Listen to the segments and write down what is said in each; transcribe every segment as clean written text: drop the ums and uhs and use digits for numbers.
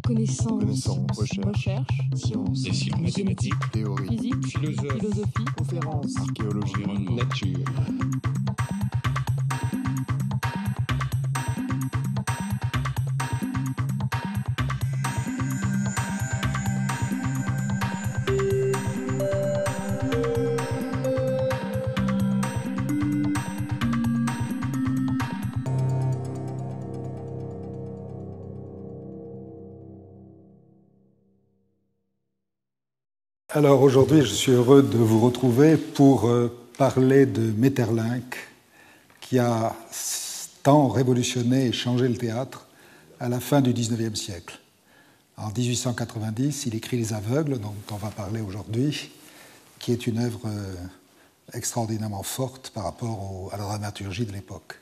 Connaissance, recherche, science, mathématiques, théorie, physique, philosophie, conférence, archéologie, nature. Alors aujourd'hui, je suis heureux de vous retrouver pour parler de Maeterlinck, qui a tant révolutionné et changé le théâtre à la fin du XIXe siècle. En 1890, il écrit Les Aveugles, dont on va parler aujourd'hui, qui est une œuvre extraordinairement forte par rapport à la dramaturgie de l'époque.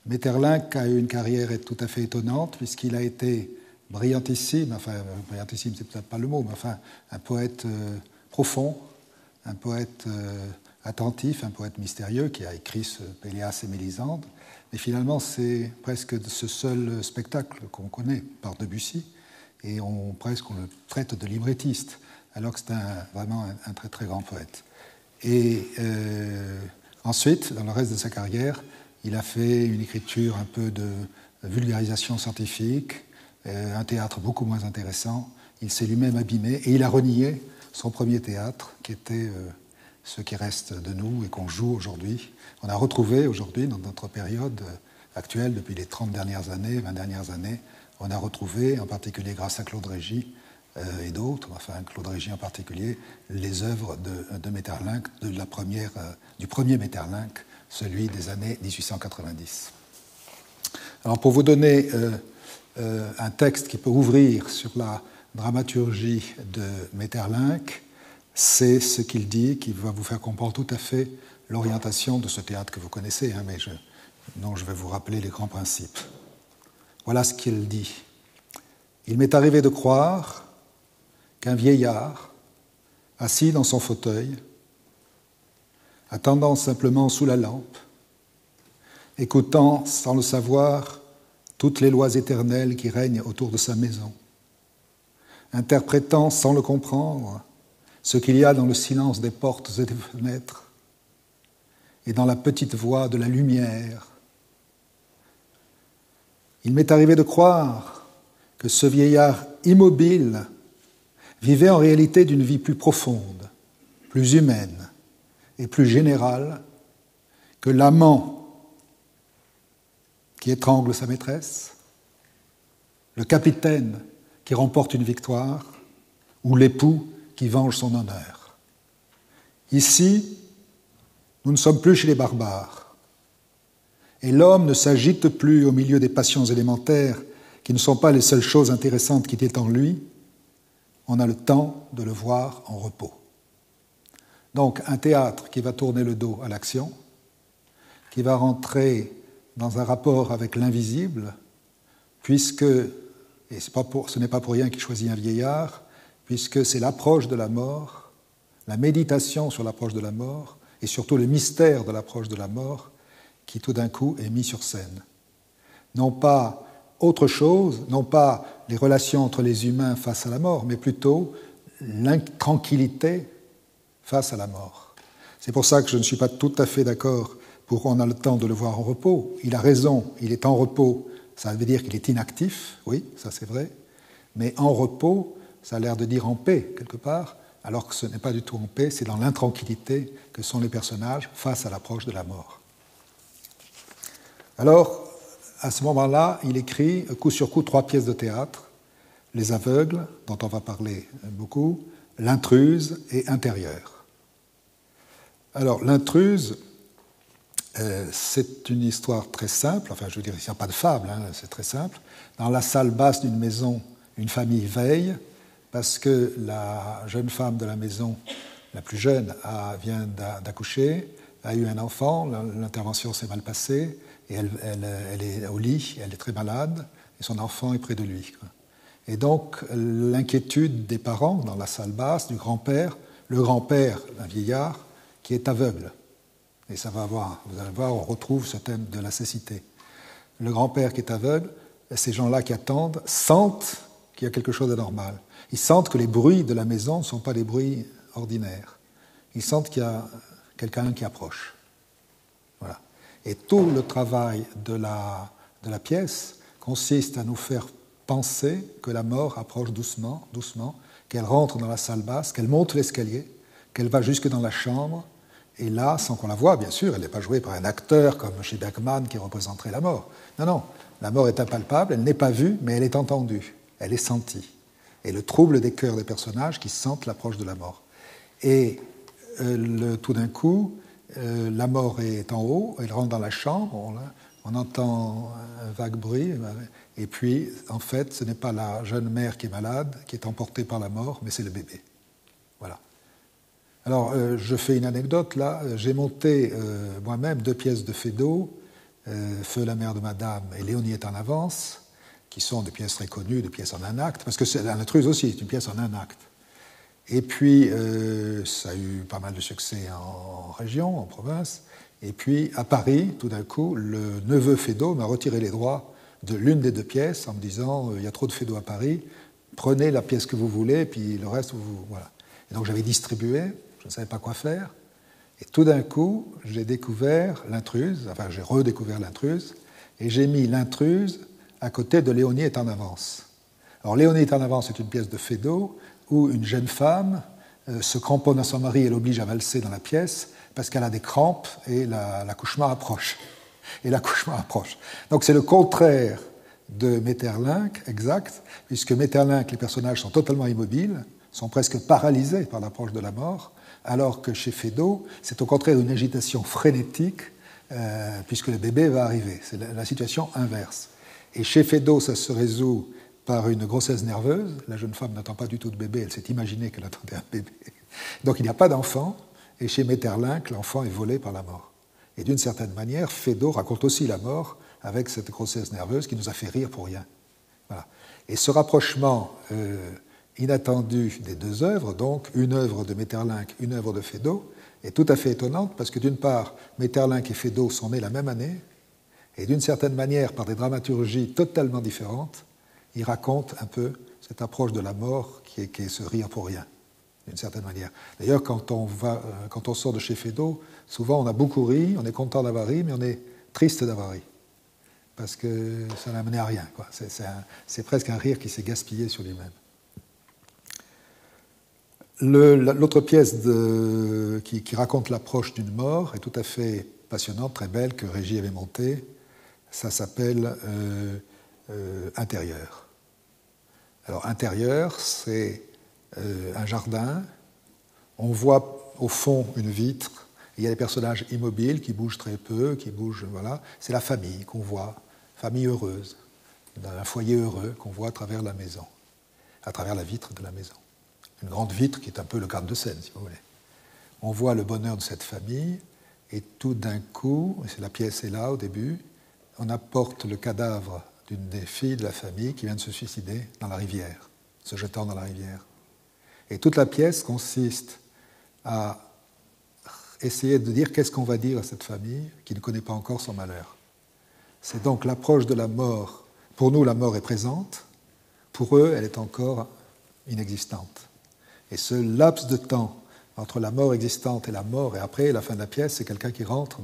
Maeterlinck a eu une carrière tout à fait étonnante, puisqu'il a été brillantissime, enfin, brillantissime, c'est peut-être pas le mot, mais enfin, un poète profond, un poète attentif, un poète mystérieux qui a écrit ce Péléas et Mélisande. Mais finalement, c'est presque ce seul spectacle qu'on connaît par Debussy, et on le traite de librettiste, alors que c'est vraiment un très très grand poète. Et ensuite, dans le reste de sa carrière, il a fait une écriture un peu de vulgarisation scientifique, un théâtre beaucoup moins intéressant. Il s'est lui-même abîmé et il a renié son premier théâtre, qui était ce qui reste de nous et qu'on joue aujourd'hui. On a retrouvé aujourd'hui, dans notre période actuelle, depuis les 30 dernières années, 20 dernières années, on a retrouvé, en particulier grâce à Claude Régis et d'autres, enfin Claude Régis en particulier, les œuvres de Maeterlinck, du premier Maeterlinck, celui des années 1890. Alors pour vous donner un texte qui peut ouvrir sur la dramaturgie de Maeterlinck, c'est ce qu'il dit qui va vous faire comprendre tout à fait l'orientation de ce théâtre que vous connaissez, mais dont je vais vous rappeler les grands principes. Voilà ce qu'il dit. « Il m'est arrivé de croire qu'un vieillard, assis dans son fauteuil, attendant simplement sous la lampe, écoutant sans le savoir toutes les lois éternelles qui règnent autour de sa maison, interprétant sans le comprendre ce qu'il y a dans le silence des portes et des fenêtres et dans la petite voix de la lumière. Il m'est arrivé de croire que ce vieillard immobile vivait en réalité d'une vie plus profonde, plus humaine et plus générale que l'amant qui étrangle sa maîtresse, le capitaine qui remporte une victoire, ou l'époux qui venge son honneur. Ici, nous ne sommes plus chez les barbares, et l'homme ne s'agite plus au milieu des passions élémentaires qui ne sont pas les seules choses intéressantes qui étaient en lui. On a le temps de le voir en repos. Donc, un théâtre qui va tourner le dos à l'action, qui va rentrer dans un rapport avec l'invisible, puisque, et ce n'est pas pour rien qu'il choisit un vieillard, puisque c'est l'approche de la mort, la méditation sur l'approche de la mort, et surtout le mystère de l'approche de la mort, qui tout d'un coup est mis sur scène. Non pas autre chose, non pas les relations entre les humains face à la mort, mais plutôt l'intranquillité face à la mort. C'est pour ça que je ne suis pas tout à fait d'accord pour on a le temps de le voir en repos. Il a raison, il est en repos, ça veut dire qu'il est inactif, oui, ça c'est vrai, mais en repos, ça a l'air de dire en paix, quelque part, alors que ce n'est pas du tout en paix, c'est dans l'intranquillité que sont les personnages face à l'approche de la mort. Alors, à ce moment-là, il écrit coup sur coup 3 pièces de théâtre, Les Aveugles, dont on va parler beaucoup, L'Intruse et Intérieur. Alors, L'Intruse, c'est une histoire très simple, enfin je veux dire, il n'y a pas de fable, c'est très simple. Dans la salle basse d'une maison, une famille veille parce que la jeune femme de la maison, la plus jeune, vient d'accoucher, a eu un enfant, l'intervention s'est mal passée, et elle est au lit, elle est très malade, et son enfant est près de lui. Et donc l'inquiétude des parents dans la salle basse, du grand-père, le grand-père, un vieillard, qui est aveugle. Et ça va voir, vous allez voir, on retrouve ce thème de la cécité. Le grand-père qui est aveugle ces gens-là qui attendent sentent qu'il y a quelque chose d'anormal. Ils sentent que les bruits de la maison ne sont pas des bruits ordinaires. Ils sentent qu'il y a quelqu'un qui approche. Voilà. Et tout le travail de la pièce consiste à nous faire penser que la mort approche doucement, doucement, qu'elle rentre dans la salle basse, qu'elle monte l'escalier, qu'elle va jusque dans la chambre, et là, sans qu'on la voie, bien sûr, elle n'est pas jouée par un acteur comme chez Bergman qui représenterait la mort. Non, non, la mort est impalpable, elle n'est pas vue, mais elle est entendue, elle est sentie. Et le trouble des cœurs des personnages qui sentent l'approche de la mort. Et tout d'un coup, la mort est en haut, elle rentre dans la chambre, on entend un vague bruit, et puis, en fait, ce n'est pas la jeune mère qui est malade, qui est emportée par la mort, mais c'est le bébé. Voilà. Alors, je fais une anecdote, là. J'ai monté moi-même 2 pièces de Feydeau, Feu, la mère de Madame et Léonie est en avance, qui sont des pièces très connues, des pièces en un acte, parce que l'intruse aussi, c'est une pièce en un acte. Et puis, ça a eu pas mal de succès en région, en province. Et puis, à Paris, tout d'un coup, le neveu Feydeau m'a retiré les droits de l'une des 2 pièces en me disant il y a trop de Feydeau à Paris, prenez la pièce que vous voulez, puis le reste, voilà. Et donc, j'avais distribué, je ne savais pas quoi faire. Et tout d'un coup, j'ai découvert l'intruse, enfin, j'ai redécouvert l'intruse, et j'ai mis l'intruse à côté de Léonie est en avance. Alors, Léonie est en avance, c'est une pièce de Feydeau où une jeune femme se cramponne à son mari et l'oblige à valser dans la pièce parce qu'elle a des crampes et l'accouchement approche. Et l'accouchement approche. Donc c'est le contraire de Maeterlinck, exact, puisque Maeterlinck, les personnages sont totalement immobiles, sont presque paralysés par l'approche de la mort, alors que chez Feydeau, c'est au contraire une agitation frénétique, puisque le bébé va arriver. C'est la situation inverse. Et chez Feydeau, ça se résout par une grossesse nerveuse. La jeune femme n'attend pas du tout de bébé, elle s'est imaginée qu'elle attendait un bébé. Donc il n'y a pas d'enfant, et chez Maeterlinck, l'enfant est volé par la mort. Et d'une certaine manière, Feydeau raconte aussi la mort avec cette grossesse nerveuse qui nous a fait rire pour rien. Voilà. Et ce rapprochement inattendu des 2 œuvres, donc une œuvre de Maeterlinck, une œuvre de Feydeau, est tout à fait étonnante parce que d'une part, Maeterlinck et Feydeau sont nés la même année, et d'une certaine manière, par des dramaturgies totalement différentes, ils racontent un peu cette approche de la mort qui est ce rire pour rien, d'une certaine manière. D'ailleurs, quand on sort de chez Feydeau, souvent on a beaucoup ri, on est content d'avoir ri, mais on est triste d'avoir ri, parce que ça n'a mené à rien, quoi. C'est presque un rire qui s'est gaspillé sur lui-même. L'autre pièce qui raconte l'approche d'une mort est tout à fait passionnante, très belle, que Régis avait montée. Ça s'appelle Intérieur. Alors, Intérieur, c'est un jardin. On voit au fond une vitre. Il y a des personnages immobiles qui bougent très peu, qui bougent, voilà. C'est la famille qu'on voit, famille heureuse, un foyer heureux qu'on voit à travers la maison, à travers la vitre de la maison. Une grande vitre qui est un peu le cadre de scène, si vous voulez. On voit le bonheur de cette famille, et tout d'un coup, la pièce est là au début, on apporte le cadavre d'une des filles de la famille qui vient de se suicider dans la rivière, se jetant dans la rivière. Et toute la pièce consiste à essayer de dire qu'est-ce qu'on va dire à cette famille qui ne connaît pas encore son malheur. C'est donc l'approche de la mort. Pour nous, la mort est présente. Pour eux, elle est encore inexistante. Et ce laps de temps entre la mort existante et la mort, et après, la fin de la pièce, c'est quelqu'un qui rentre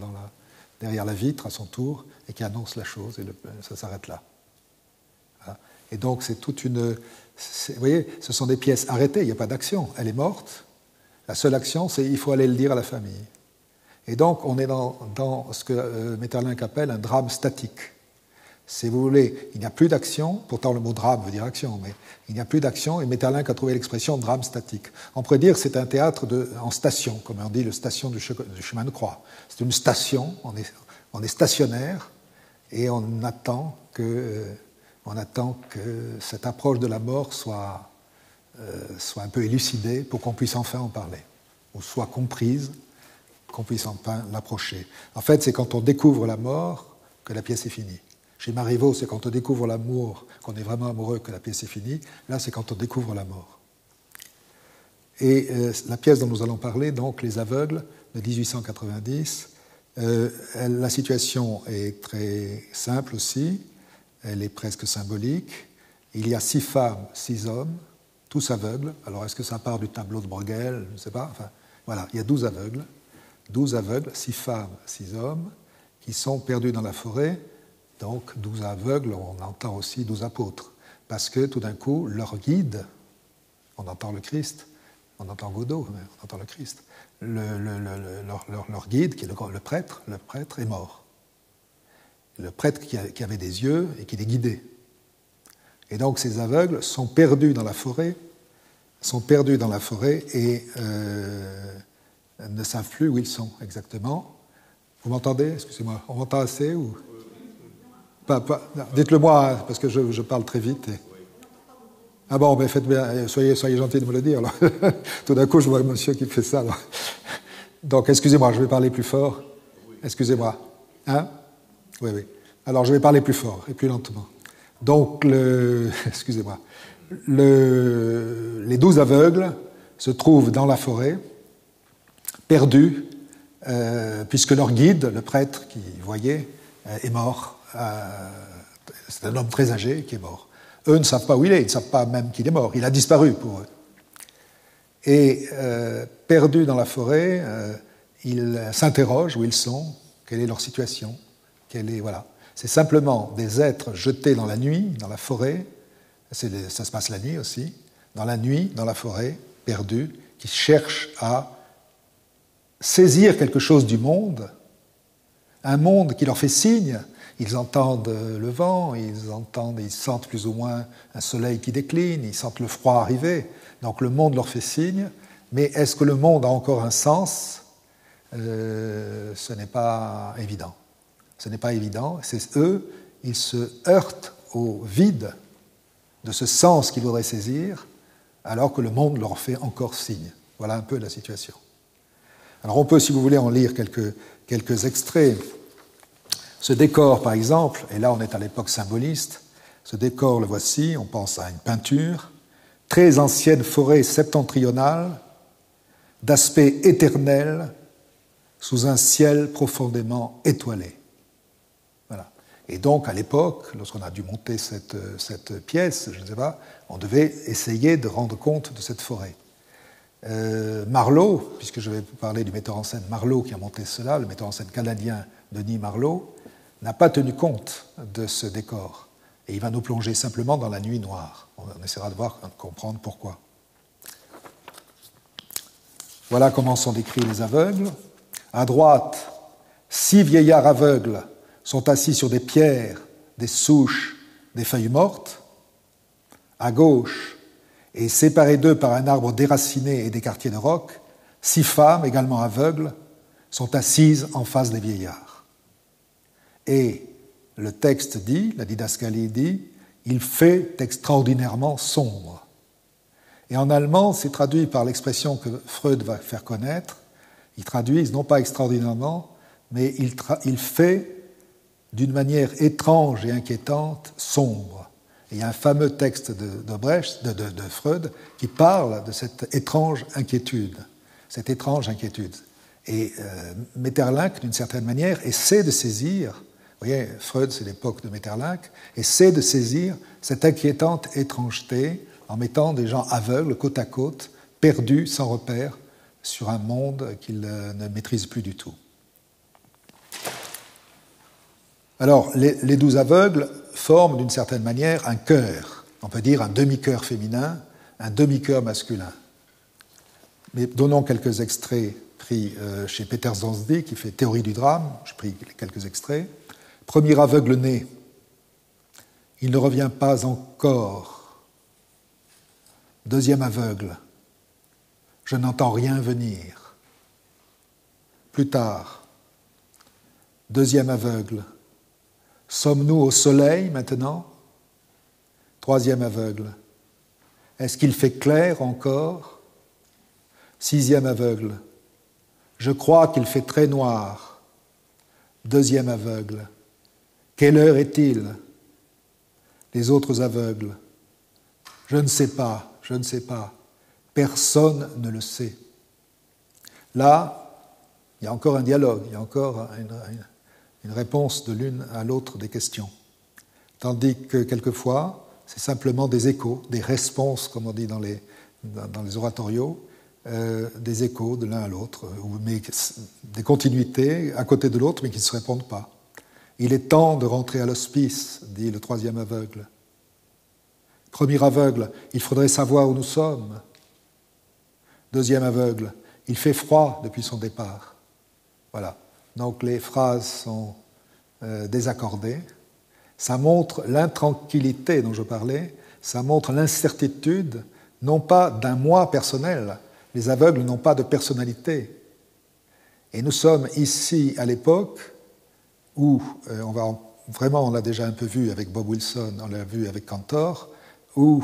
derrière la vitre à son tour et qui annonce la chose, et ça s'arrête là. Voilà. Et donc, c'est toute une... Vous voyez, ce sont des pièces arrêtées, il n'y a pas d'action. Elle est morte. La seule action, c'est il faut aller le dire à la famille. Et donc, on est dans ce que Maeterlinck appelle un drame statique. Si vous voulez, il n'y a plus d'action, pourtant le mot drame veut dire action, mais il n'y a plus d'action, et Maeterlinck a trouvé l'expression drame statique. On pourrait dire que c'est un théâtre en station, comme on dit le station du chemin de croix. C'est une station, on est stationnaire, et on attend que cette approche de la mort soit un peu élucidée pour qu'on puisse enfin en parler, ou soit comprise, qu'on puisse enfin l'approcher. En fait, c'est quand on découvre la mort que la pièce est finie. Chez Marivaux, c'est quand on découvre l'amour, qu'on est vraiment amoureux, que la pièce est finie. Là, c'est quand on découvre la mort. Et la pièce dont nous allons parler, donc Les Aveugles, de 1890, la situation est très simple aussi. elle est presque symbolique. Il y a 6 femmes, 6 hommes, tous aveugles. Alors, est-ce que ça part du tableau de Bruegel? Je ne sais pas. Enfin, voilà, il y a 12 aveugles. 12 aveugles, 6 femmes, 6 hommes, qui sont perdus dans la forêt. Donc, 12 aveugles, on entend aussi 12 apôtres. Parce que, tout d'un coup, leur guide, on entend le Christ, on entend Godot, mais on entend le Christ. Leur guide, qui est le prêtre est mort. Le prêtre qui avait des yeux et qui les guidait. Et donc ces aveugles sont perdus dans la forêt et ne savent plus où ils sont exactement. Vous m'entendez? Excusez-moi, on m'entend assez ou... non, dites-le moi, hein, parce que je parle très vite. Ah bon, ben faites bien, soyez gentil de me le dire. Alors. Tout d'un coup, je vois un monsieur qui fait ça. Alors. Donc, excusez-moi, je vais parler plus fort. Excusez-moi. Hein? Oui, oui. Alors, je vais parler plus fort et plus lentement. Donc, excusez-moi. Les 12 aveugles se trouvent dans la forêt, perdus, puisque leur guide, le prêtre qui voyait, est mort. C'est un homme très âgé qui est mort. Eux ne savent pas où il est, ils ne savent pas même qu'il est mort. Il a disparu pour eux. Et perdus dans la forêt, ils s'interrogent où ils sont, quelle est leur situation, voilà. C'est simplement des êtres jetés dans la nuit, dans la forêt, ça se passe la nuit aussi, dans la nuit, dans la forêt, perdus, qui cherchent à saisir quelque chose du monde, un monde qui leur fait signe. Ils entendent le vent, ils sentent plus ou moins un soleil qui décline, ils sentent le froid arriver. Donc le monde leur fait signe, mais est-ce que le monde a encore un sens? Ce n'est pas évident. Ce n'est pas évident. C'est eux, ils se heurtent au vide de ce sens qu'ils voudraient saisir, alors que le monde leur fait encore signe. Voilà un peu la situation. Alors on peut, si vous voulez, en lire quelques extraits. Ce décor, par exemple, et là on est à l'époque symboliste, ce décor, le voici, on pense à une peinture, très ancienne forêt septentrionale, d'aspect éternel, sous un ciel profondément étoilé. Voilà. Et donc, à l'époque, lorsqu'on a dû monter cette pièce, je ne sais pas, on devait essayer de rendre compte de cette forêt. Marlowe, puisque je vais parler du metteur en scène Marlowe qui a monté cela, le metteur en scène canadien Denis Marlowe, n'a pas tenu compte de ce décor. Et il va nous plonger simplement dans la nuit noire. On essaiera de voir, de comprendre pourquoi. Voilà comment sont décrits les aveugles. À droite, 6 vieillards aveugles sont assis sur des pierres, des souches, des feuilles mortes. À gauche, et séparés d'eux par un arbre déraciné et des quartiers de roc, 6 femmes, également aveugles, sont assises en face des vieillards. Et le texte dit, la didascalie dit, il fait extraordinairement sombre. Et en allemand, c'est traduit par l'expression que Freud va faire connaître. Ils traduisent non pas extraordinairement, mais il fait d'une manière étrange et inquiétante sombre. Et il y a un fameux texte de Freud qui parle de cette étrange inquiétude. Cette étrange inquiétude. Et Maeterlinck, d'une certaine manière, essaie de saisir, vous voyez, Freud, c'est l'époque de Maeterlinck, essaie de saisir cette inquiétante étrangeté en mettant des gens aveugles, côte à côte, perdus, sans repère, sur un monde qu'ils ne maîtrisent plus du tout. Alors, les 12 aveugles forment d'une certaine manière un chœur, on peut dire un demi-chœur féminin, un demi-chœur masculin. Mais donnons quelques extraits pris chez Peter Zansdy, qui fait Théorie du drame, j'ai pris quelques extraits. Premier aveugle né, il ne revient pas encore. Deuxième aveugle, je n'entends rien venir. Plus tard, deuxième aveugle, sommes-nous au soleil maintenant? Troisième aveugle, est-ce qu'il fait clair encore? Sixième aveugle, je crois qu'il fait très noir. Deuxième aveugle, quelle heure est-il? Les autres aveugles, je ne sais pas, je ne sais pas. Personne ne le sait. Là, il y a encore un dialogue, il y a encore une réponse de l'une à l'autre des questions. tandis que quelquefois, c'est simplement des échos, des responses, comme on dit dans les oratorios, des échos de l'un à l'autre, mais des continuités à côté de l'autre, mais qui ne se répondent pas. Il est temps de rentrer à l'hospice, dit le troisième aveugle. Premier aveugle, il faudrait savoir où nous sommes. Deuxième aveugle, il fait froid depuis son départ. Voilà. Donc les phrases sont désaccordées. Ça montre l'intranquillité dont je parlais, ça montre l'incertitude, non pas d'un moi personnel. Les aveugles n'ont pas de personnalité. Et nous sommes ici à l'époque où, on l'a déjà un peu vu avec Bob Wilson, on l'a vu avec Cantor, où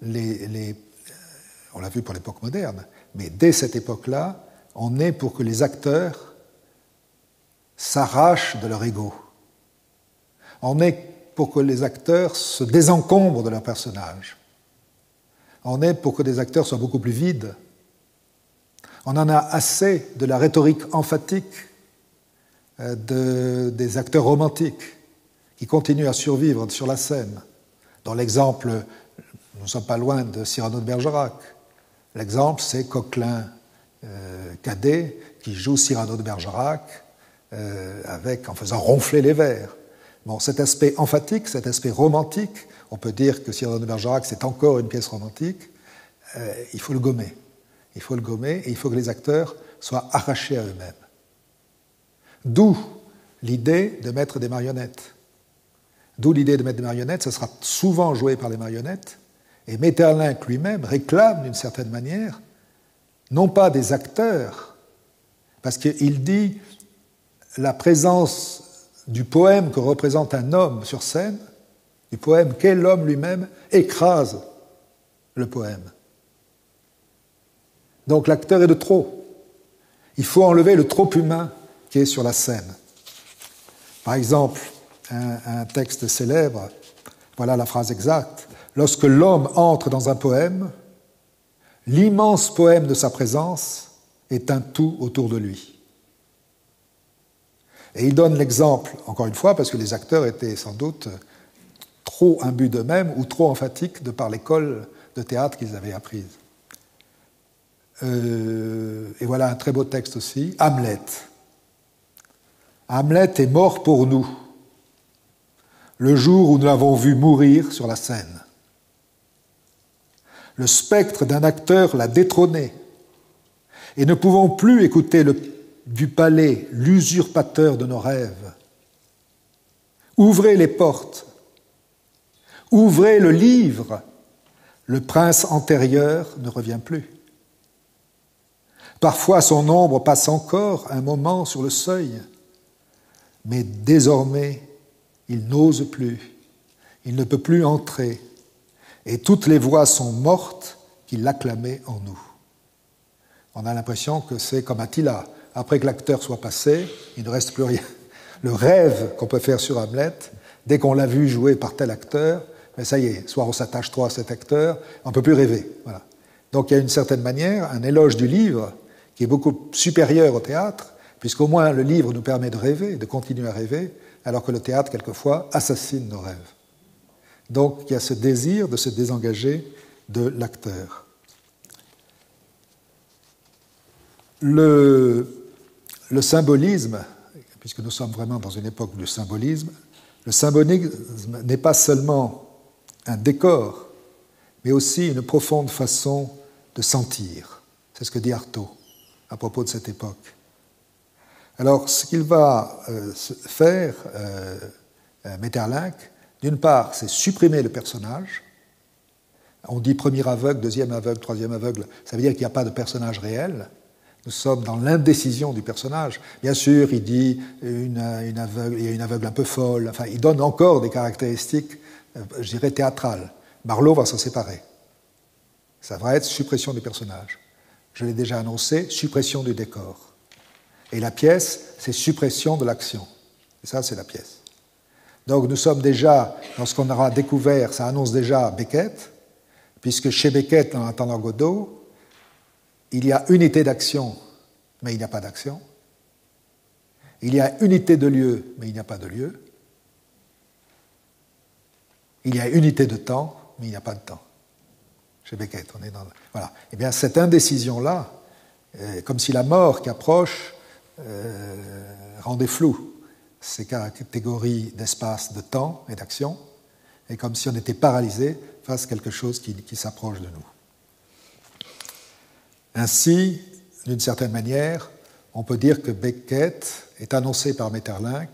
on l'a vu pour l'époque moderne, mais dès cette époque-là, on est pour que les acteurs s'arrachent de leur ego. On est pour que les acteurs se désencombrent de leur personnage. On est pour que les acteurs soient beaucoup plus vides. On en a assez de la rhétorique emphatique des acteurs romantiques qui continuent à survivre sur la scène. Dans l'exemple, nous ne sommes pas loin de Cyrano de Bergerac. L'exemple, c'est Coquelin cadet qui joue Cyrano de Bergerac en faisant ronfler les vers. Bon, cet aspect emphatique, cet aspect romantique, on peut dire que Cyrano de Bergerac, c'est encore une pièce romantique, il faut le gommer. Il faut le gommer et il faut que les acteurs soient arrachés à eux-mêmes. D'où l'idée de mettre des marionnettes. D'où l'idée de mettre des marionnettes, ça sera souvent joué par les marionnettes, et Maeterlinck lui-même réclame d'une certaine manière, non pas des acteurs, parce qu'il dit la présence du poème que représente un homme sur scène, du poème qu'est l'homme lui-même, écrase le poème. Donc l'acteur est de trop. Il faut enlever le trop humain qui est sur la scène. Par exemple, un texte célèbre, voilà la phrase exacte. Lorsque l'homme entre dans un poème, l'immense poème de sa présence est un tout autour de lui. Et il donne l'exemple, encore une fois, parce que les acteurs étaient sans doute trop imbus d'eux-mêmes ou trop emphatiques de par l'école de théâtre qu'ils avaient apprise. Et voilà un très beau texte aussi, Hamlet. Hamlet est mort pour nous, le jour où nous l'avons vu mourir sur la scène. Le spectre d'un acteur l'a détrôné, et ne pouvons plus écouter du palais l'usurpateur de nos rêves. Ouvrez les portes, ouvrez le livre, le prince antérieur ne revient plus. Parfois son ombre passe encore un moment sur le seuil, mais désormais il n'ose plus, il ne peut plus entrer, et toutes les voix sont mortes qui l'acclamaient en nous. On a l'impression que c'est comme Attila, après que l'acteur soit passé, il ne reste plus rien. Le rêve qu'on peut faire sur Hamlet, dès qu'on l'a vu jouer par tel acteur, mais ça y est, soit on s'attache trop à cet acteur, on ne peut plus rêver. Voilà. Donc il y a une certaine manière un éloge du livre qui est beaucoup supérieur au théâtre, puisqu'au moins le livre nous permet de rêver, de continuer à rêver, alors que le théâtre, quelquefois, assassine nos rêves. Donc il y a ce désir de se désengager de l'acteur. Le symbolisme, puisque nous sommes vraiment dans une époque de symbolisme, le symbolisme n'est pas seulement un décor, mais aussi une profonde façon de sentir. C'est ce que dit Artaud à propos de cette époque. Alors, ce qu'il va faire, Maeterlinck, d'une part, c'est supprimer le personnage. On dit premier aveugle, deuxième aveugle, troisième aveugle. Ça veut dire qu'il n'y a pas de personnage réel. Nous sommes dans l'indécision du personnage. Bien sûr, il dit il y a une aveugle un peu folle. Enfin, il donne encore des caractéristiques, je dirais, théâtrales. Marlowe va s'en séparer. Ça va être suppression du personnage. Je l'ai déjà annoncé, suppression du décor. Et la pièce, c'est suppression de l'action. Et ça, c'est la pièce. Donc nous sommes déjà dans ce qu'on aura découvert, ça annonce déjà Beckett, puisque chez Beckett, en attendant Godot, il y a unité d'action, mais il n'y a pas d'action. Il y a unité de lieu, mais il n'y a pas de lieu. Il y a unité de temps, mais il n'y a pas de temps. Chez Beckett, on est dans... Voilà. Eh bien, cette indécision-là, comme si la mort qui approche rendait flou ces catégories d'espace, de temps et d'action, et comme si on était paralysé face à quelque chose qui s'approche de nous. Ainsi, d'une certaine manière, on peut dire que Beckett est annoncé par Maeterlinck,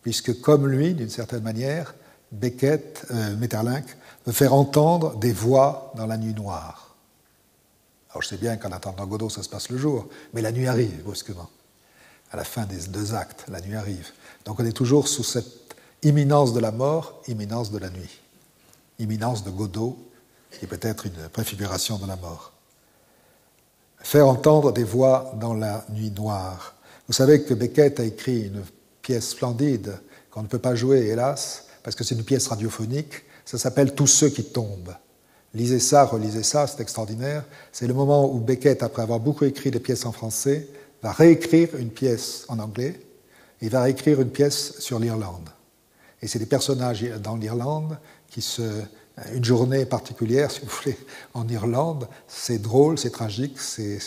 puisque comme lui, d'une certaine manière, Maeterlinck veut faire entendre des voix dans la nuit noire. Alors je sais bien qu'en attendant Godot, ça se passe le jour, mais la nuit arrive brusquement. À la fin des 2 actes, la nuit arrive. Donc on est toujours sous cette imminence de la mort, imminence de la nuit. Imminence de Godot, qui est peut-être une préfiguration de la mort. Faire entendre des voix dans la nuit noire. Vous savez que Beckett a écrit une pièce splendide qu'on ne peut pas jouer, hélas, parce que c'est une pièce radiophonique. Ça s'appelle « Tous ceux qui tombent ». Lisez ça, relisez ça, c'est extraordinaire. C'est le moment où Beckett, après avoir beaucoup écrit des pièces en français, va réécrire une pièce en anglais, et va réécrire une pièce sur l'Irlande. Et c'est des personnages dans l'Irlande qui une journée particulière, si vous voulez, en Irlande, c'est drôle, c'est tragique, c'est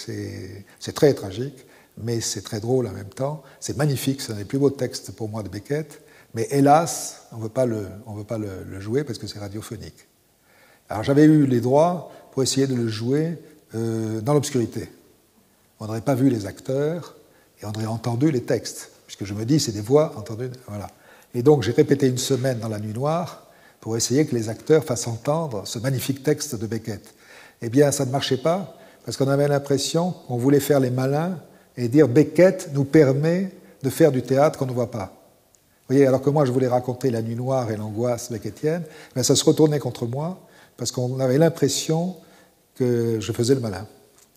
très tragique, mais c'est très drôle en même temps. C'est magnifique, c'est un des plus beaux textes pour moi de Beckett, mais hélas, on ne veut pas le jouer parce que c'est radiophonique. Alors j'avais eu les droits pour essayer de le jouer dans l'obscurité. On n'aurait pas vu les acteurs et on aurait entendu les textes, puisque je me dis, c'est des voix entendues. Voilà. Et donc j'ai répété une semaine dans la nuit noire pour essayer que les acteurs fassent entendre ce magnifique texte de Beckett. Eh bien, ça ne marchait pas, parce qu'on avait l'impression qu'on voulait faire les malins et dire Beckett nous permet de faire du théâtre qu'on ne voit pas. Vous voyez, alors que moi je voulais raconter la nuit noire et l'angoisse beckettienne, mais ça se retournait contre moi, parce qu'on avait l'impression que je faisais le malin,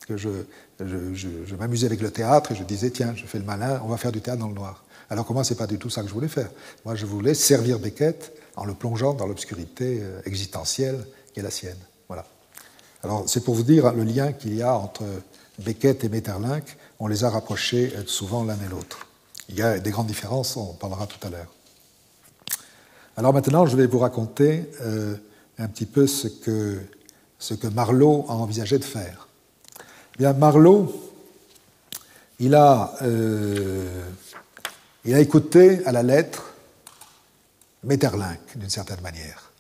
que je m'amusais avec le théâtre et je disais tiens, je fais le malin, on va faire du théâtre dans le noir. Alors que moi, ce n'est pas du tout ça que je voulais faire. Moi, je voulais servir Beckett en le plongeant dans l'obscurité existentielle qui est la sienne. Voilà. Alors, c'est pour vous dire le lien qu'il y a entre Beckett et Maeterlinck. On les a rapprochés souvent l'un et l'autre. Il y a des grandes différences, on en parlera tout à l'heure. Alors maintenant, je vais vous raconter un petit peu ce que Marlowe a envisagé de faire. Eh bien, Marlowe, il a écouté à la lettre Maeterlinck, d'une certaine manière.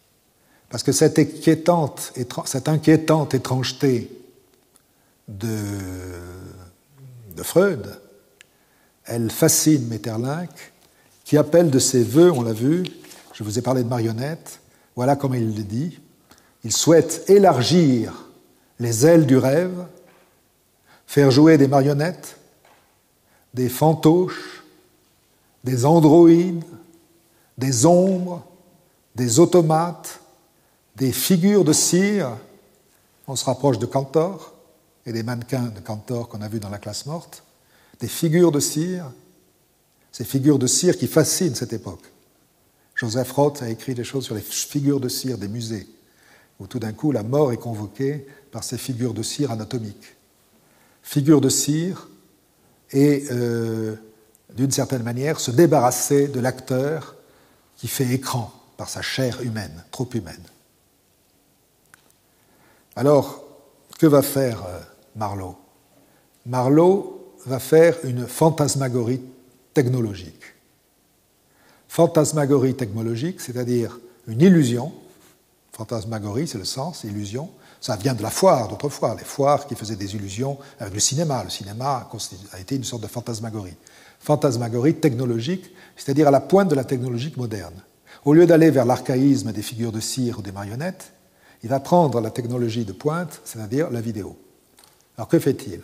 Parce que cette inquiétante étrangeté de Freud, elle fascine Maeterlinck, qui appelle de ses vœux, on l'a vu, je vous ai parlé de marionnettes, voilà comment il le dit, il souhaite élargir les ailes du rêve, faire jouer des marionnettes, des fantoches, des androïdes, des ombres, des automates, des figures de cire. On se rapproche de Cantor et des mannequins de Cantor qu'on a vus dans la classe morte. Des figures de cire, ces figures de cire qui fascinent cette époque. Joseph Roth a écrit des choses sur les figures de cire des musées, où tout d'un coup la mort est convoquée par ces figures de cire anatomiques. Figures de cire et, d'une certaine manière, se débarrasser de l'acteur qui fait écran par sa chair humaine, trop humaine. Alors, que va faire Marlowe ? Marlowe va faire une fantasmagorie technologique. Fantasmagorie technologique, c'est-à-dire une illusion. Fantasmagorie, c'est le sens, illusion. Ça vient de la foire d'autrefois, les foires qui faisaient des illusions avec le cinéma. Le cinéma a été une sorte de fantasmagorie. Fantasmagorie technologique, c'est-à-dire à la pointe de la technologie moderne. Au lieu d'aller vers l'archaïsme des figures de cire ou des marionnettes, il va prendre la technologie de pointe, c'est-à-dire la vidéo. Alors que fait-il ?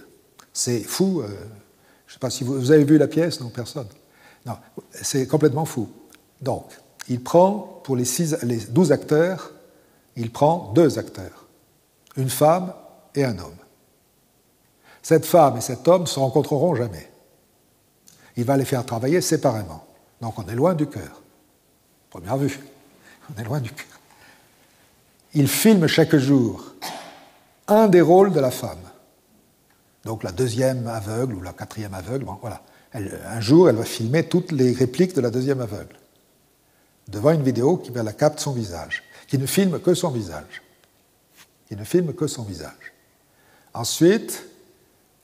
C'est fou. Je ne sais pas si vous avez vu la pièce, non, personne. Non, c'est complètement fou. Donc, il prend, pour les 12 acteurs, il prend 2 acteurs, une femme et un homme. Cette femme et cet homme ne se rencontreront jamais. Il va les faire travailler séparément. Donc on est loin du cœur. Première vue, on est loin du cœur. Il filme chaque jour un des rôles de la femme. Donc la 2e aveugle ou la 4e aveugle, bon, voilà. Un jour, elle va filmer toutes les répliques de la 2e aveugle, devant une vidéo qui la capte son visage, qui ne filme que son visage. Qui ne filme que son visage. Ensuite,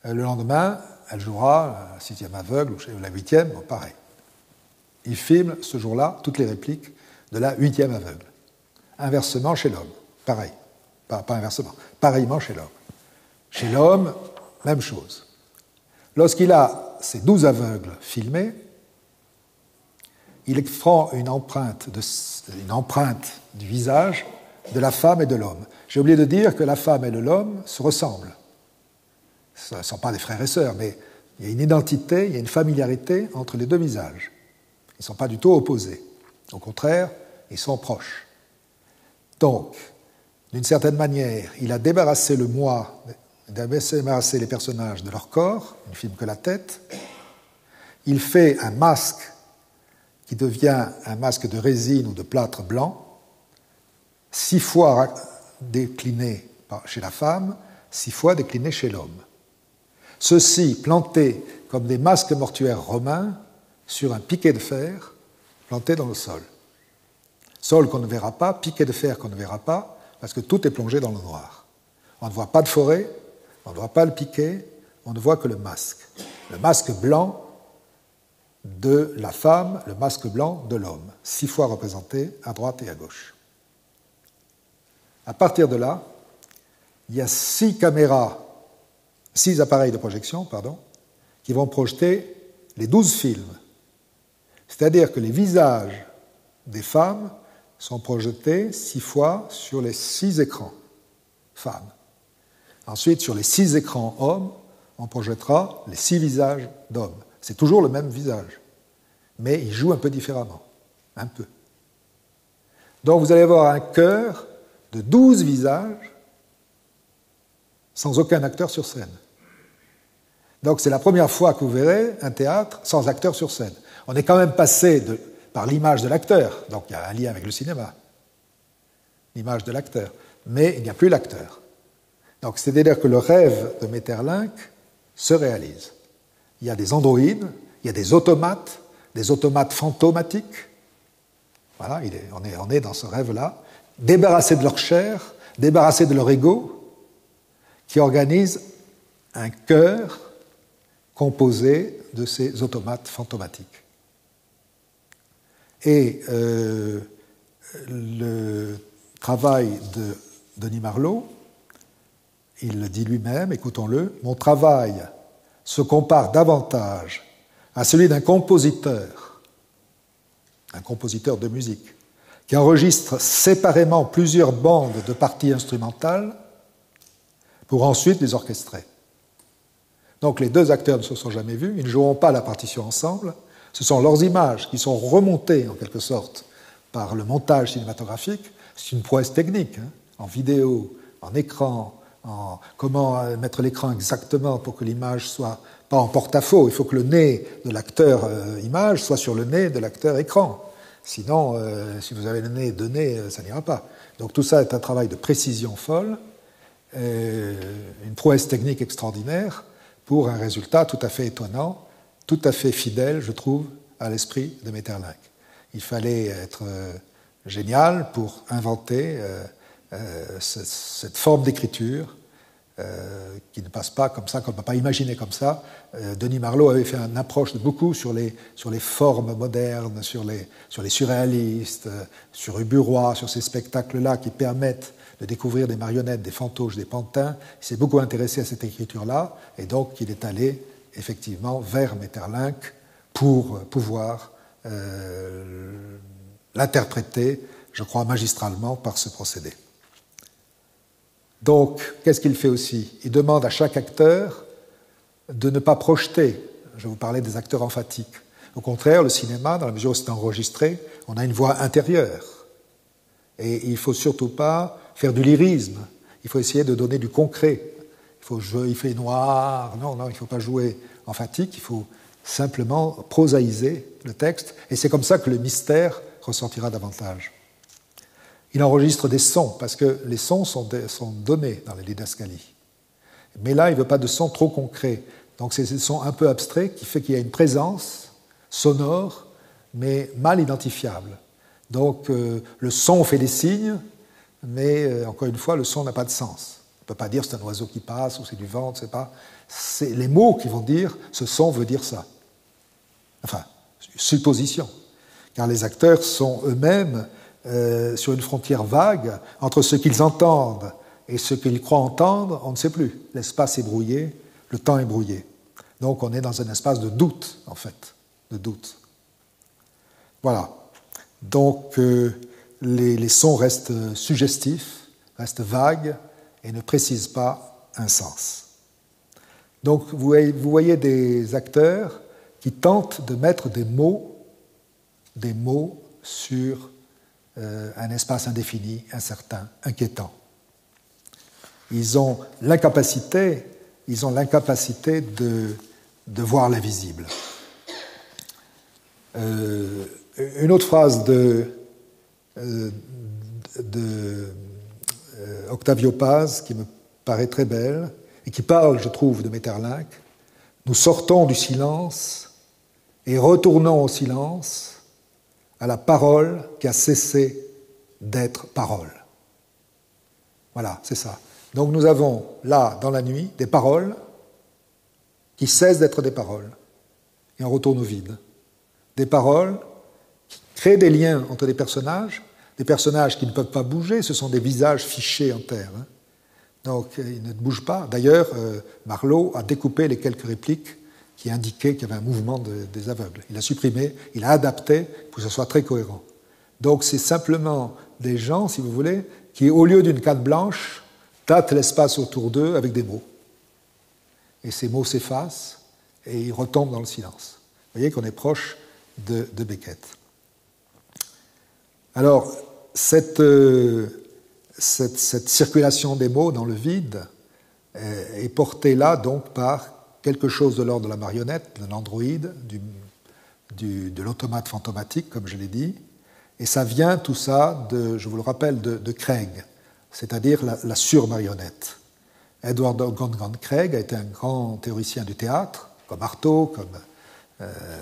le lendemain, elle jouera la 6e aveugle ou la 8e, bon, pareil. Il filme ce jour-là toutes les répliques de la 8e aveugle. Inversement chez l'homme, pareil. Pas inversement, pareillement chez l'homme. Chez l'homme, même chose. Lorsqu'il a ces 12 aveugles filmés, il prend une empreinte du visage de la femme et de l'homme. J'ai oublié de dire que la femme et l'homme se ressemblent. Ce ne sont pas des frères et sœurs, mais il y a une identité, il y a une familiarité entre les deux visages. Ils ne sont pas du tout opposés. Au contraire, ils sont proches. Donc, d'une certaine manière, il a débarrassé le moi, il a débarrassé les personnages de leur corps, il ne filme que la tête. Il fait un masque qui devient un masque de résine ou de plâtre blanc, 6 fois décliné chez la femme, 6 fois décliné chez l'homme. Ceux-ci plantés comme des masques mortuaires romains sur un piquet de fer planté dans le sol. Sol qu'on ne verra pas, piquet de fer qu'on ne verra pas, parce que tout est plongé dans le noir. On ne voit pas de forêt, on ne voit pas le piquet, on ne voit que le masque. Le masque blanc de la femme, le masque blanc de l'homme, 6 fois représenté à droite et à gauche. À partir de là, il y a 6 appareils de projection, qui vont projeter les 12 films. C'est-à-dire que les visages des femmes sont projetés 6 fois sur les 6 écrans femmes. Ensuite, sur les 6 écrans hommes, on projettera les 6 visages d'hommes. C'est toujours le même visage, mais il joue un peu différemment. Un peu. Donc vous allez avoir un chœur de 12 visages sans aucun acteur sur scène. Donc c'est la première fois que vous verrez un théâtre sans acteur sur scène. On est quand même passé par l'image de l'acteur, donc il y a un lien avec le cinéma, l'image de l'acteur, mais il n'y a plus l'acteur. Donc c'est-à-dire que le rêve de Maeterlinck se réalise. Il y a des androïdes, il y a des automates fantomatiques. Voilà, on est dans ce rêve-là, débarrassés de leur chair, débarrassés de leur ego, qui organisent un chœur composé de ces automates fantomatiques. Et le travail de Denis Marlot, il le dit lui-même, écoutons-le, « Mon travail se compare davantage à celui d'un compositeur de musique, qui enregistre séparément plusieurs bandes de parties instrumentales pour ensuite les orchestrer. » Donc les deux acteurs ne se sont jamais vus, ils ne joueront pas la partition ensemble, ce sont leurs images qui sont remontées en quelque sorte par le montage cinématographique. C'est une prouesse technique, en vidéo, en écran, comment mettre l'écran exactement pour que l'image soit pas en porte-à-faux. Il faut que le nez de l'acteur image soit sur le nez de l'acteur écran. Sinon, si vous avez le nez deux nez, ça n'ira pas. Donc tout ça est un travail de précision folle, une prouesse technique extraordinaire pour un résultat tout à fait étonnant, tout à fait fidèle, je trouve, à l'esprit de Maeterlinck. Il fallait être génial pour inventer cette forme d'écriture qui ne passe pas comme ça, qu'on ne peut pas imaginer comme ça. Denis Marlot avait fait une approche beaucoup sur les formes modernes, sur les surréalistes, sur Uburoy, sur ces spectacles-là qui permettent de découvrir des marionnettes, des fantoches, des pantins. Il s'est beaucoup intéressé à cette écriture-là, et donc il est allé effectivement vers Maeterlinck pour pouvoir l'interpréter, je crois, magistralement par ce procédé. Donc, qu'est-ce qu'il fait aussi? Il demande à chaque acteur de ne pas projeter. Je vous parlais des acteurs emphatiques. Au contraire, le cinéma, dans la mesure où c'est enregistré, on a une voix intérieure. Et il ne faut surtout pas faire du lyrisme. Il faut essayer de donner du concret. Il fait noir. Non, il ne faut pas jouer emphatique. Il faut simplement prosaïser le texte. Et c'est comme ça que le mystère ressortira davantage. Il enregistre des sons, parce que les sons sont donnés dans les didascalies. Mais là, il ne veut pas de sons trop concrets. Donc c'est des sons un peu abstraits qui fait qu'il y a une présence sonore, mais mal identifiable. Donc le son fait des signes, mais encore une fois, le son n'a pas de sens. On ne peut pas dire c'est un oiseau qui passe ou c'est du vent, c'est pas. C'est les mots qui vont dire ce son veut dire ça. Enfin, supposition. Car les acteurs sont eux-mêmes sur une frontière vague entre ce qu'ils entendent et ce qu'ils croient entendre, on ne sait plus. L'espace est brouillé, le temps est brouillé. Donc on est dans un espace de doute, en fait, de doute. Voilà. Donc les sons restent suggestifs, restent vagues et ne précisent pas un sens. Donc vous voyez des acteurs qui tentent de mettre des mots sur un espace indéfini, incertain, inquiétant. Ils ont l'incapacité de voir l'invisible. Une autre phrase de Octavio Paz qui me paraît très belle et qui parle, je trouve, de Maeterlinck. Nous sortons du silence et retournons au silence, à la parole qui a cessé d'être parole. Voilà, c'est ça. Donc nous avons là, dans la nuit, des paroles qui cessent d'être des paroles, et on retourne au vide. Des paroles qui créent des liens entre des personnages qui ne peuvent pas bouger, ce sont des visages fichés en terre. Donc ils ne bougent pas. D'ailleurs, Marlowe a découpé les quelques répliques qui indiquaient qu'il y avait un mouvement des aveugles. Il a supprimé, il a adapté pour que ce soit très cohérent. Donc c'est simplement des gens, si vous voulez, qui, au lieu d'une canne blanche, tâtent l'espace autour d'eux avec des mots. Et ces mots s'effacent et ils retombent dans le silence. Vous voyez qu'on est proche de Beckett. Alors, cette circulation des mots dans le vide est portée là donc par quelque chose de l'ordre de la marionnette, de l'androïde, de l'automate fantomatique, comme je l'ai dit, et ça vient tout ça, je vous le rappelle, de Craig, c'est-à-dire la surmarionnette. Edward Gongan Craig a été un grand théoricien du théâtre, comme Artaud,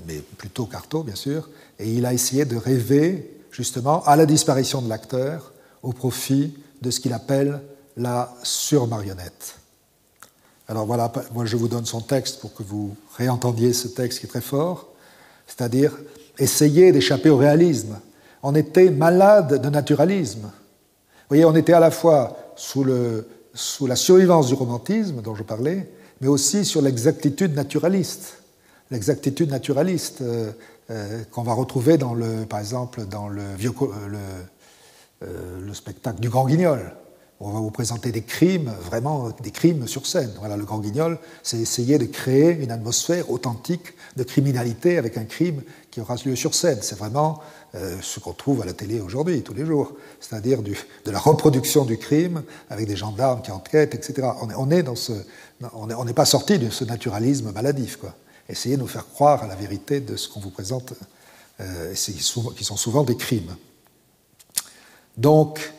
mais plutôt qu'Artaud, bien sûr, et il a essayé de rêver justement à la disparition de l'acteur au profit de ce qu'il appelle la surmarionnette. Alors voilà, moi je vous donne son texte pour que vous réentendiez ce texte qui est très fort, c'est-à-dire essayer d'échapper au réalisme. On était malade de naturalisme. Vous voyez, on était à la fois sous la survivance du romantisme dont je parlais, mais aussi sur l'exactitude naturaliste. L'exactitude naturaliste qu'on va retrouver par exemple dans le spectacle du Grand Guignol. On va vous présenter des crimes, vraiment des crimes sur scène. Voilà, le Grand Guignol, c'est essayer de créer une atmosphère authentique de criminalité avec un crime qui aura lieu sur scène. C'est vraiment ce qu'on trouve à la télé aujourd'hui, tous les jours. C'est-à-dire de la reproduction du crime avec des gendarmes qui enquêtent, etc. On n'est pas sorti de ce naturalisme maladif, quoi. Essayez de nous faire croire à la vérité de ce qu'on vous présente, qui sont souvent des crimes. Donc,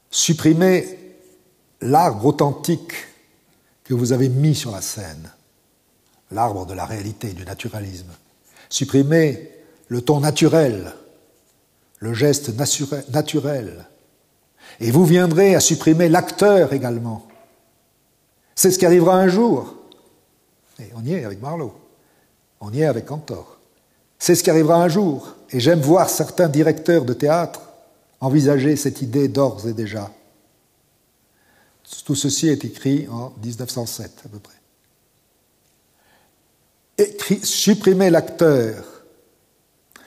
supprimez l'arbre authentique que vous avez mis sur la scène, l'arbre de la réalité, du naturalisme. Supprimez le ton naturel, le geste naturel. Et vous viendrez à supprimer l'acteur également. C'est ce qui arrivera un jour. Et on y est avec Marlowe. On y est avec Cantor. C'est ce qui arrivera un jour. Et j'aime voir certains directeurs de théâtre envisager cette idée d'ores et déjà. Tout ceci est écrit en 1907 à peu près. Supprimez l'acteur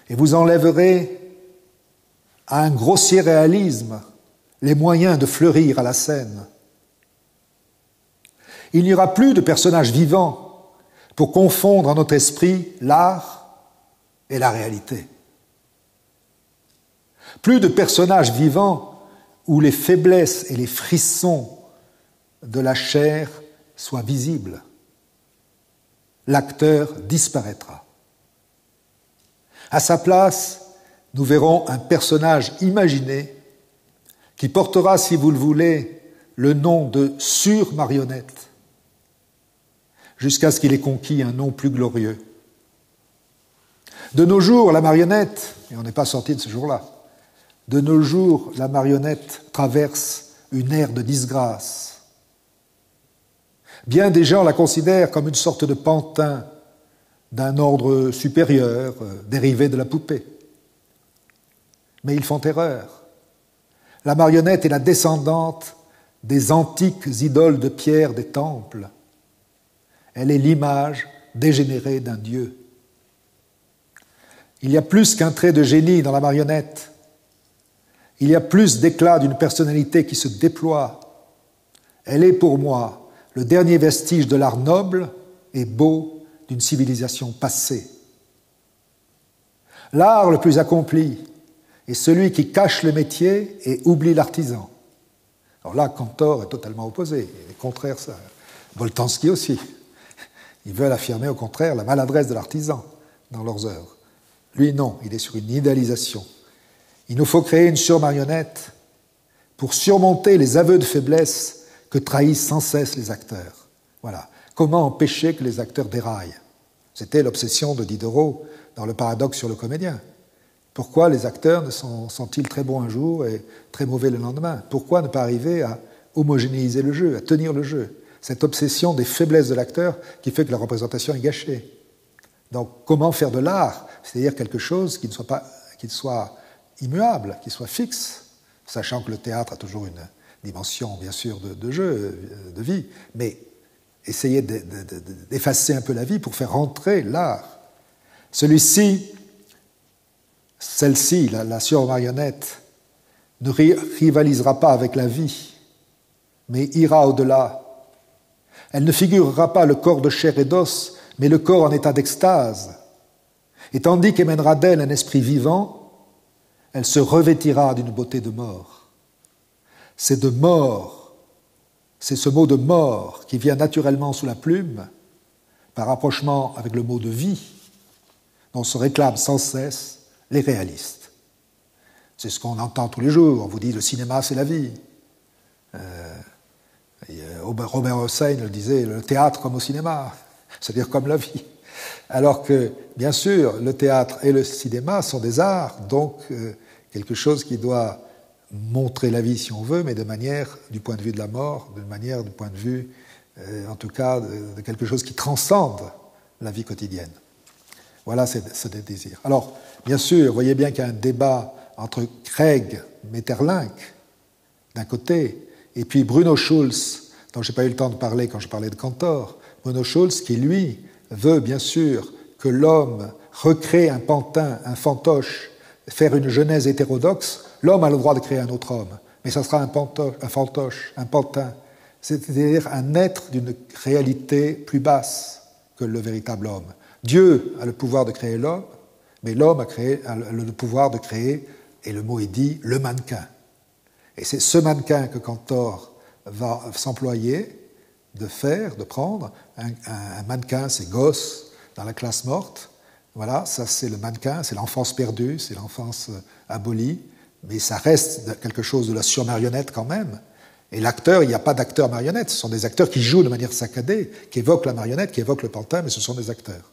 et vous enlèverez à un grossier réalisme les moyens de fleurir à la scène. Il n'y aura plus de personnages vivants pour confondre en notre esprit l'art et la réalité. Plus de personnages vivants où les faiblesses et les frissons de la chair soient visibles. L'acteur disparaîtra. À sa place, nous verrons un personnage imaginé qui portera, si vous le voulez, le nom de surmarionnette, jusqu'à ce qu'il ait conquis un nom plus glorieux. De nos jours, la marionnette, et on n'est pas sorti de ce jour-là, De nos jours, la marionnette traverse une ère de disgrâce. Bien des gens la considèrent comme une sorte de pantin d'un ordre supérieur, dérivé de la poupée. Mais ils font erreur. La marionnette est la descendante des antiques idoles de pierre des temples. Elle est l'image dégénérée d'un dieu. Il y a plus qu'un trait de génie dans la marionnette. Il y a plus d'éclat d'une personnalité qui se déploie. Elle est pour moi le dernier vestige de l'art noble et beau d'une civilisation passée. L'art le plus accompli est celui qui cache le métier et oublie l'artisan. Alors là, Cantor est totalement opposé. Il est contraire ça. Boltanski aussi. Ils veulent affirmer au contraire la maladresse de l'artisan dans leurs œuvres. Lui, non, il est sur une idéalisation. Il nous faut créer une surmarionnette pour surmonter les aveux de faiblesse que trahissent sans cesse les acteurs. Voilà. Comment empêcher que les acteurs déraillent? C'était l'obsession de Diderot dans le paradoxe sur le comédien. Pourquoi les acteurs sont-ils très bons un jour et très mauvais le lendemain? Pourquoi ne pas arriver à homogénéiser le jeu, à tenir le jeu? Cette obsession des faiblesses de l'acteur qui fait que la représentation est gâchée. Donc, comment faire de l'art? C'est-à-dire quelque chose qui soit immuable, qui soit fixe, sachant que le théâtre a toujours une dimension, bien sûr, de jeu, de vie, mais essayer d'effacer un peu la vie pour faire rentrer l'art. Celle-ci, la surmarionnette, ne rivalisera pas avec la vie, mais ira au-delà. Elle ne figurera pas le corps de chair et d'os, mais le corps en état d'extase. Et tandis qu'émènera d'elle un esprit vivant, elle se revêtira d'une beauté de mort. C'est ce mot de mort qui vient naturellement sous la plume, par rapprochement avec le mot de vie, dont se réclament sans cesse les réalistes. C'est ce qu'on entend tous les jours. On vous dit le cinéma, c'est la vie. Robert Hossein le disait, le théâtre comme au cinéma, c'est-à-dire comme la vie. Alors que, bien sûr, le théâtre et le cinéma sont des arts, donc quelque chose qui doit montrer la vie si on veut, mais de manière, du point de vue de la mort, de manière, du point de vue, en tout cas, de quelque chose qui transcende la vie quotidienne. Voilà ce désir. Alors, bien sûr, vous voyez bien qu'il y a un débat entre Craig Maeterlinck, d'un côté, et puis Bruno Schulz, dont je n'ai pas eu le temps de parler quand je parlais de Cantor. Bruno Schulz, qui, lui, veut, bien sûr, que l'homme recrée un pantin, un fantoche, faire une genèse hétérodoxe. L'homme a le droit de créer un autre homme, mais ça sera un fantoche, un pantin, c'est-à-dire un être d'une réalité plus basse que le véritable homme. Dieu a le pouvoir de créer l'homme, mais l'homme a le pouvoir de créer, et le mot est dit, le mannequin. Et c'est ce mannequin que Cantor va s'employer de prendre. Un mannequin, c'est Gauss dans la classe morte. Voilà, ça c'est le mannequin, c'est l'enfance perdue, c'est l'enfance abolie, mais ça reste quelque chose de la surmarionnette quand même. Et l'acteur, il n'y a pas d'acteur marionnette, ce sont des acteurs qui jouent de manière saccadée, qui évoquent la marionnette, qui évoquent le pantin, mais ce sont des acteurs.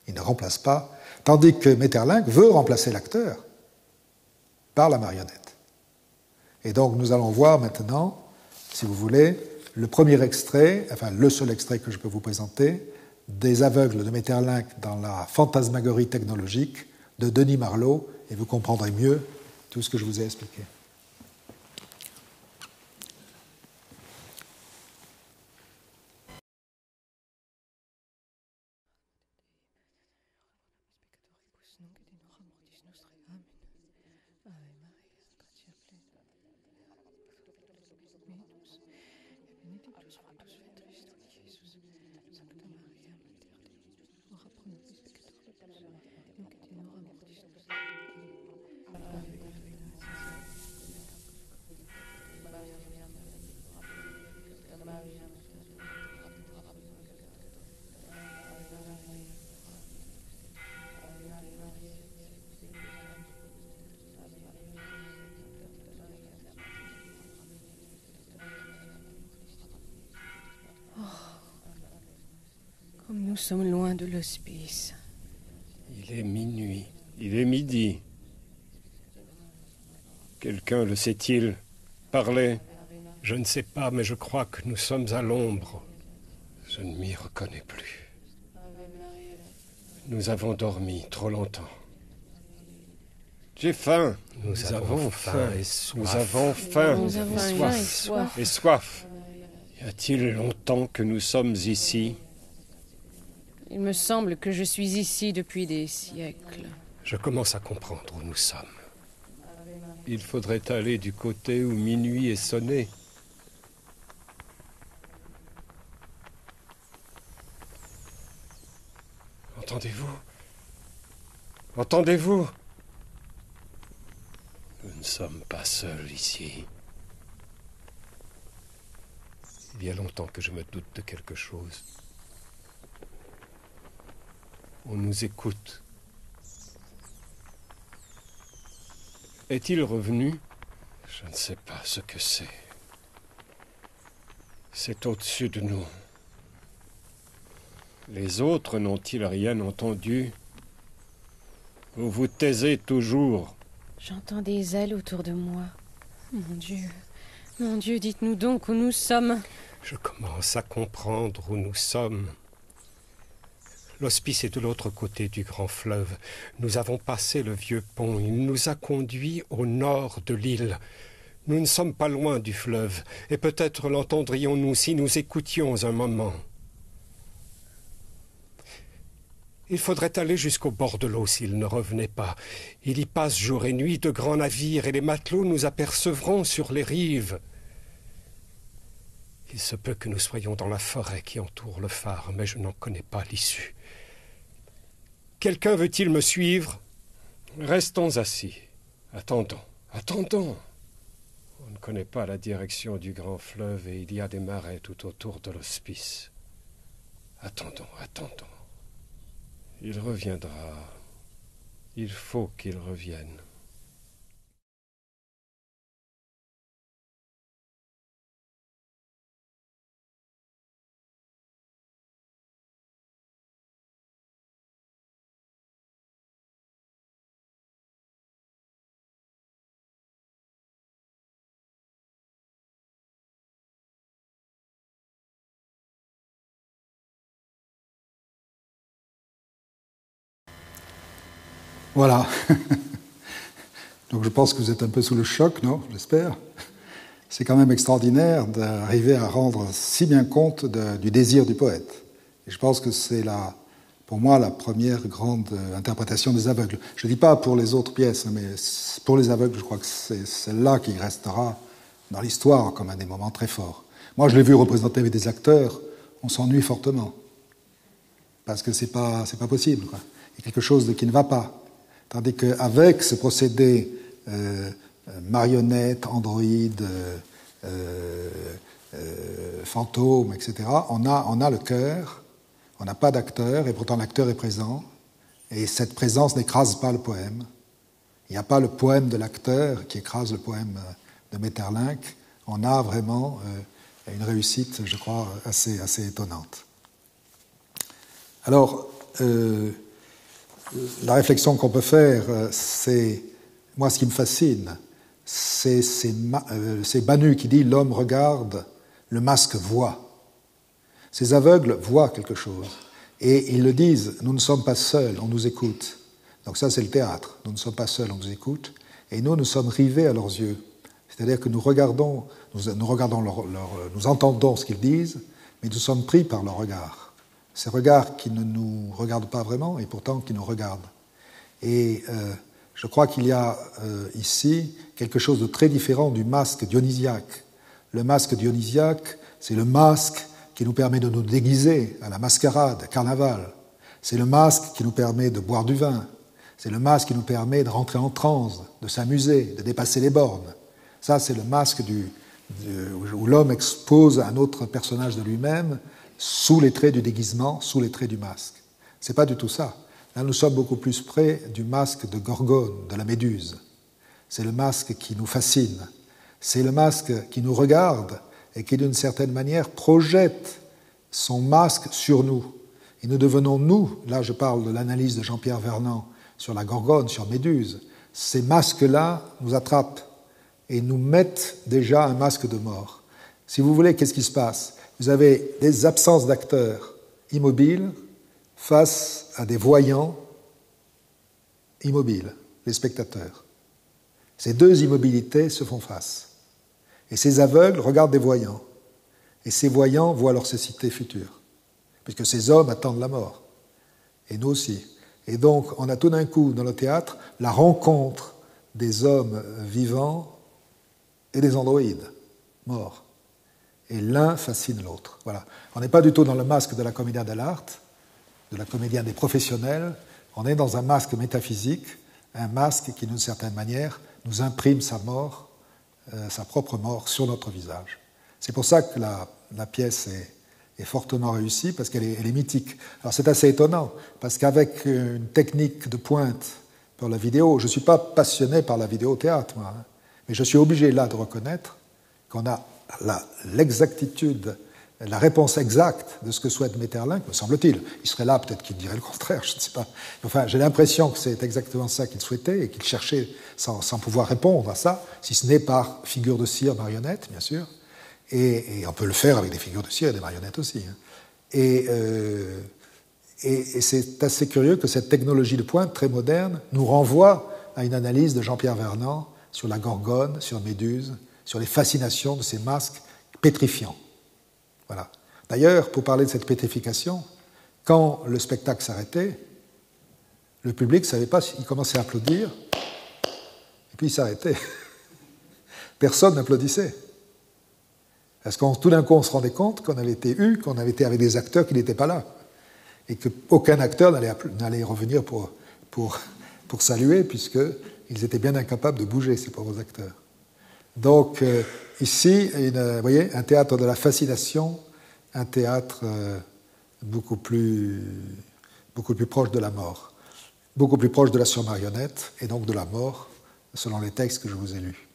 Ils ne remplacent pas, tandis que Maeterlinck veut remplacer l'acteur par la marionnette. Et donc nous allons voir maintenant, si vous voulez, le premier extrait, enfin le seul extrait que je peux vous présenter, des aveugles de Maeterlinck dans la fantasmagorie technologique de Denis Marlot, et vous comprendrez mieux tout ce que je vous ai expliqué. Comme nous sommes loin de l'hospice. Il est minuit. Il est midi. Quelqu'un le sait-il? Parlez. Je ne sais pas, mais je crois que nous sommes à l'ombre. Je ne m'y reconnais plus. Nous avons dormi trop longtemps. J'ai faim. Nous avons faim et soif. Nous avons faim et soif. Et soif. Y a-t-il longtemps que nous sommes ici? Il me semble que je suis ici depuis des siècles. Je commence à comprendre où nous sommes. Il faudrait aller du côté où minuit est sonné. Entendez-vous? Entendez-vous? Nous ne sommes pas seuls ici. Il y a longtemps que je me doute de quelque chose. On nous écoute. Est-il revenu? Je ne sais pas ce que c'est. C'est au-dessus de nous. Les autres n'ont-ils rien entendu? Vous vous taisez toujours. J'entends des ailes autour de moi. Mon Dieu, dites-nous donc où nous sommes. Je commence à comprendre où nous sommes. L'hospice est de l'autre côté du grand fleuve. Nous avons passé le vieux pont. Il nous a conduits au nord de l'île. Nous ne sommes pas loin du fleuve, et peut-être l'entendrions-nous si nous écoutions un moment. Il faudrait aller jusqu'au bord de l'eau s'il ne revenait pas. Il y passe jour et nuit de grands navires, et les matelots nous apercevront sur les rives. Il se peut que nous soyons dans la forêt qui entoure le phare, mais je n'en connais pas l'issue. Quelqu'un veut-il me suivre? Restons assis. Attendons. On ne connaît pas la direction du grand fleuve et il y a des marais tout autour de l'hospice. Attendons. Il reviendra. Il faut qu'il revienne. Voilà. Donc je pense que vous êtes un peu sous le choc, non? J'espère. C'est quand même extraordinaire d'arriver à rendre si bien compte du désir du poète. Et je pense que c'est, pour moi, la première grande interprétation des aveugles. Je ne dis pas pour les autres pièces, mais pour les aveugles, je crois que c'est celle-là qui restera dans l'histoire comme un des moments très forts. Moi, je l'ai vu représenter avec des acteurs, on s'ennuie fortement. Parce que c'est pas possible, quoi. Il y a quelque chose qui ne va pas. Tandis qu'avec ce procédé marionnette, androïde, fantôme, etc., on a le cœur, on n'a pas d'acteur, et pourtant l'acteur est présent, et cette présence n'écrase pas le poème. Il n'y a pas le poème de l'acteur qui écrase le poème de Maeterlinck. On a vraiment une réussite, je crois, assez étonnante. Alors, la réflexion qu'on peut faire, c'est, moi ce qui me fascine, c'est Banu qui dit « l'homme regarde, le masque voit ». Ces aveugles voient quelque chose. Et ils le disent « nous ne sommes pas seuls, on nous écoute ». Donc ça c'est le théâtre, nous ne sommes pas seuls, on nous écoute. Et nous sommes rivés à leurs yeux. C'est-à-dire que nous regardons, nous entendons ce qu'ils disent, mais nous sommes pris par leur regard. Ces regards qui ne nous regardent pas vraiment et pourtant qui nous regardent. Et je crois qu'il y a ici quelque chose de très différent du masque dionysiaque. Le masque dionysiaque, c'est le masque qui nous permet de nous déguiser à la mascarade, carnaval. C'est le masque qui nous permet de boire du vin. C'est le masque qui nous permet de rentrer en transe, de s'amuser, de dépasser les bornes. Ça, c'est le masque où l'homme expose un autre personnage de lui-même sous les traits du déguisement, sous les traits du masque. C'est pas du tout ça. Là, nous sommes beaucoup plus près du masque de Gorgone, de la Méduse. C'est le masque qui nous fascine. C'est le masque qui nous regarde et qui, d'une certaine manière, projette son masque sur nous. Et nous devenons, nous, là je parle de l'analyse de Jean-Pierre Vernant sur la Gorgone, sur Méduse, ces masques-là nous attrapent. et nous mettent déjà un masque de mort. Si vous voulez, qu'est-ce qui se passe? Vous avez des absences d'acteurs immobiles face à des voyants immobiles, les spectateurs. Ces deux immobilités se font face. Et ces aveugles regardent des voyants. Et ces voyants voient leur cécité future, puisque ces hommes attendent la mort. Et nous aussi. Et donc, on a tout d'un coup, dans le théâtre, la rencontre des hommes vivants et des androïdes morts. Et l'un fascine l'autre. Voilà. On n'est pas du tout dans le masque de la commedia dell'arte, de la comédien des professionnels. On est dans un masque métaphysique, un masque qui, d'une certaine manière, nous imprime sa mort, sa propre mort, sur notre visage. C'est pour ça que la pièce est fortement réussie, parce qu'elle est mythique. Alors c'est assez étonnant, parce qu'avec une technique de pointe pour la vidéo, je ne suis pas passionné par la vidéo au théâtre, moi, hein, mais je suis obligé là de reconnaître qu'on a l'exactitude, la réponse exacte de ce que souhaite Maeterlinck, me semble-t-il. Il serait là, peut-être qu'il dirait le contraire, je ne sais pas. Enfin, j'ai l'impression que c'est exactement ça qu'il souhaitait et qu'il cherchait sans pouvoir répondre à ça, si ce n'est par figure de cire, marionnette, bien sûr. Et on peut le faire avec des figures de cire et des marionnettes aussi. Hein. Et c'est assez curieux que cette technologie de pointe, très moderne, nous renvoie à une analyse de Jean-Pierre Vernant sur la Gorgone, sur Méduse, sur les fascinations de ces masques pétrifiants. Voilà. D'ailleurs, pour parler de cette pétrification, quand le spectacle s'arrêtait, le public ne savait pas s'il commençait à applaudir, et puis il s'arrêtait. Personne n'applaudissait. Parce que tout d'un coup, on se rendait compte qu'on avait été avec des acteurs qui n'étaient pas là, et qu'aucun acteur n'allait revenir pour saluer, puisqu'ils étaient bien incapables de bouger, ces pauvres acteurs. Donc, ici, vous voyez, un théâtre de la fascination, un théâtre beaucoup plus proche de la mort, beaucoup plus proche de la surmarionnette, et donc de la mort, selon les textes que je vous ai lus.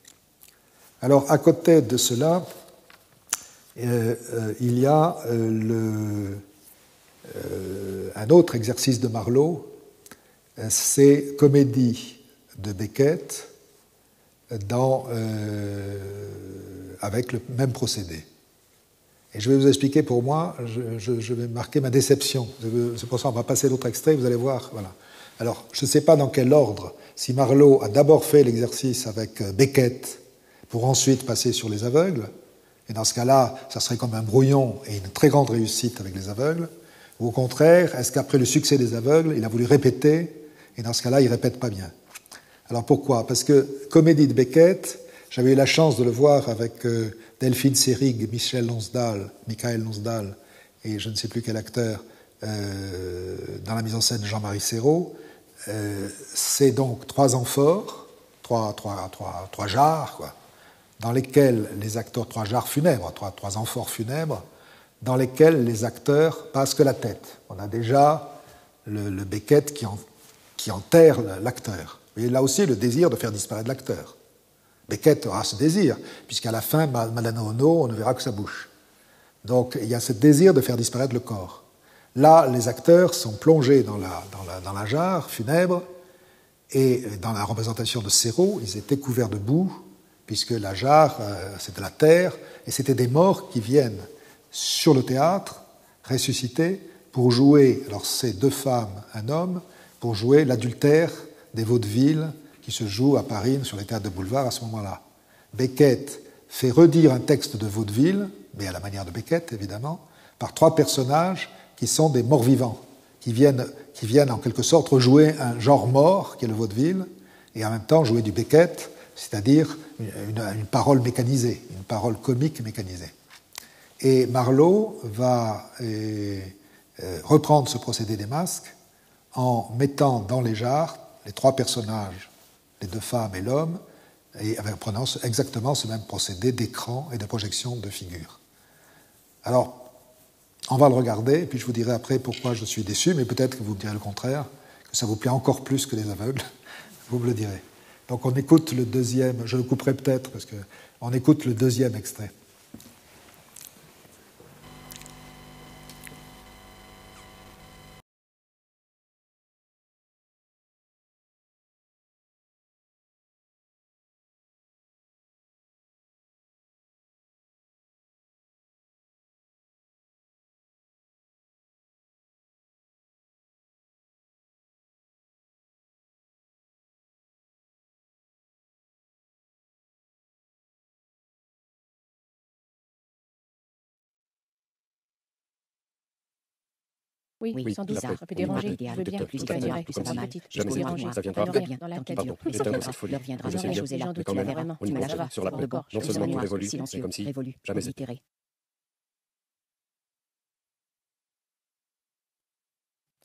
Alors, à côté de cela, il y a un autre exercice de Marlowe, c'est Comédie de Beckett, avec le même procédé. Et je vais vous expliquer, pour moi, je vais marquer ma déception. C'est pour ça qu'on va passer l'autre extrait, vous allez voir. Voilà. Alors, je ne sais pas dans quel ordre, si Marlowe a d'abord fait l'exercice avec Beckett pour ensuite passer sur les aveugles, et dans ce cas-là, ça serait comme un brouillon et une très grande réussite avec les aveugles, ou au contraire, est-ce qu'après le succès des aveugles, il a voulu répéter, et dans ce cas-là, il ne répète pas bien. Alors pourquoi? Parce que Comédie de Beckett, j'avais eu la chance de le voir avec Delphine Seyrig, Michael Lonsdal, et je ne sais plus quel acteur, dans la mise en scène de Jean-Marie Serrault. C'est donc 3 amphores, trois jarres, quoi, dans lesquels les acteurs, 3 jarres funèbres, 3 amphores funèbres, dans lesquels les acteurs passent que la tête. On a déjà le Beckett qui enterre l'acteur. Et là aussi, le désir de faire disparaître l'acteur. Beckett aura ce désir, puisqu'à la fin, Madanono, on ne verra que sa bouche. Donc, il y a ce désir de faire disparaître le corps. Là, les acteurs sont plongés dans la jarre funèbre, et dans la représentation de Serrault, ils étaient couverts de boue, puisque la jarre, c'était la terre, et c'était des morts qui viennent sur le théâtre, ressuscités, pour jouer, alors c'est 2 femmes, un homme, pour jouer l'adultère des vaudevilles qui se jouent à Paris sur les théâtres de boulevard à ce moment-là. Beckett fait redire un texte de vaudeville, mais à la manière de Beckett, évidemment, par 3 personnages qui sont des morts-vivants, qui viennent en quelque sorte rejouer un genre mort, qui est le vaudeville, et en même temps jouer du Beckett, c'est-à-dire une parole mécanisée, une parole comique mécanisée. Et Marlowe va reprendre ce procédé des masques en mettant dans les jarres les 3 personnages, les 2 femmes et l'homme, et en prenant exactement ce même procédé d'écran et de projection de figures. Alors, on va le regarder, et puis je vous dirai après pourquoi je suis déçu, mais peut-être que vous me direz le contraire, que ça vous plaît encore plus que les aveugles, vous me le direz. Donc on écoute le deuxième, je le couperai peut-être, parce qu'on écoute le deuxième extrait. Oui, sans doute, la paix, un peu on ira dérangé, bien. je veux bien, Tout tout à fait, dirait, tout ça comme va si petite, jamais jusqu'au ça déranger, ça viendra. ne rien dans la tête. Pardon, Ça éteindre viendra, cette folie. l'heure viendra, Je sais rien, bien, les gens mais doutent quand même, vraiment, on y tu me pense lâcheras, sur la hors paix. de corps, Non je seulement me tout noie, révolu, mais silencieux, comme si révolu, jamais été. oblitéré.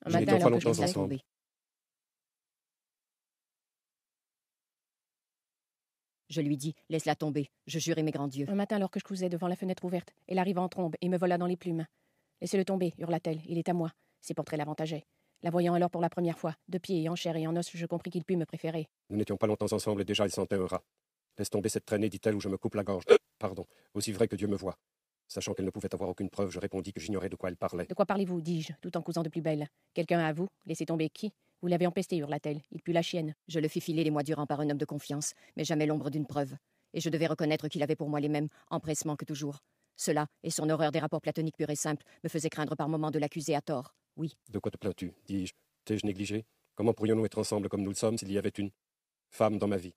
Un Nous matin, n'étions pas alors que je longtemps laisse ensemble. tomber. Je lui dis, laisse-la tomber, je jurai mes grands dieux. Un matin, alors que je cousais devant la fenêtre ouverte, elle arriva en trombe et me vola dans les plumes. Laissez-le tomber, hurla-t-elle, il est à moi. Ses portraits l'avantageaient. La voyant alors pour la première fois, de pied et en chair et en os, je compris qu'il put me préférer. Nous n'étions pas longtemps ensemble et déjà il sentait un rat. Laisse tomber cette traînée, dit-elle, ou je me coupe la gorge. Pardon, aussi vrai que Dieu me voit. Sachant qu'elle ne pouvait avoir aucune preuve, je répondis que j'ignorais de quoi elle parlait. De quoi parlez-vous, dis-je, tout en cousant de plus belle. Quelqu'un à vous? Laissez tomber qui? Vous l'avez empesté, hurla-t-elle. Il put la chienne. Je le fis filer les mois durant par un homme de confiance, mais jamais l'ombre d'une preuve. Et je devais reconnaître qu'il avait pour moi les mêmes empressements que toujours. Cela, et son horreur des rapports platoniques purs et simples, me faisait craindre par moments de l'accuser à tort. Oui. De quoi te plains-tu, dis-je? T'ai-je négligé? Comment pourrions-nous être ensemble comme nous le sommes s'il y avait une femme dans ma vie?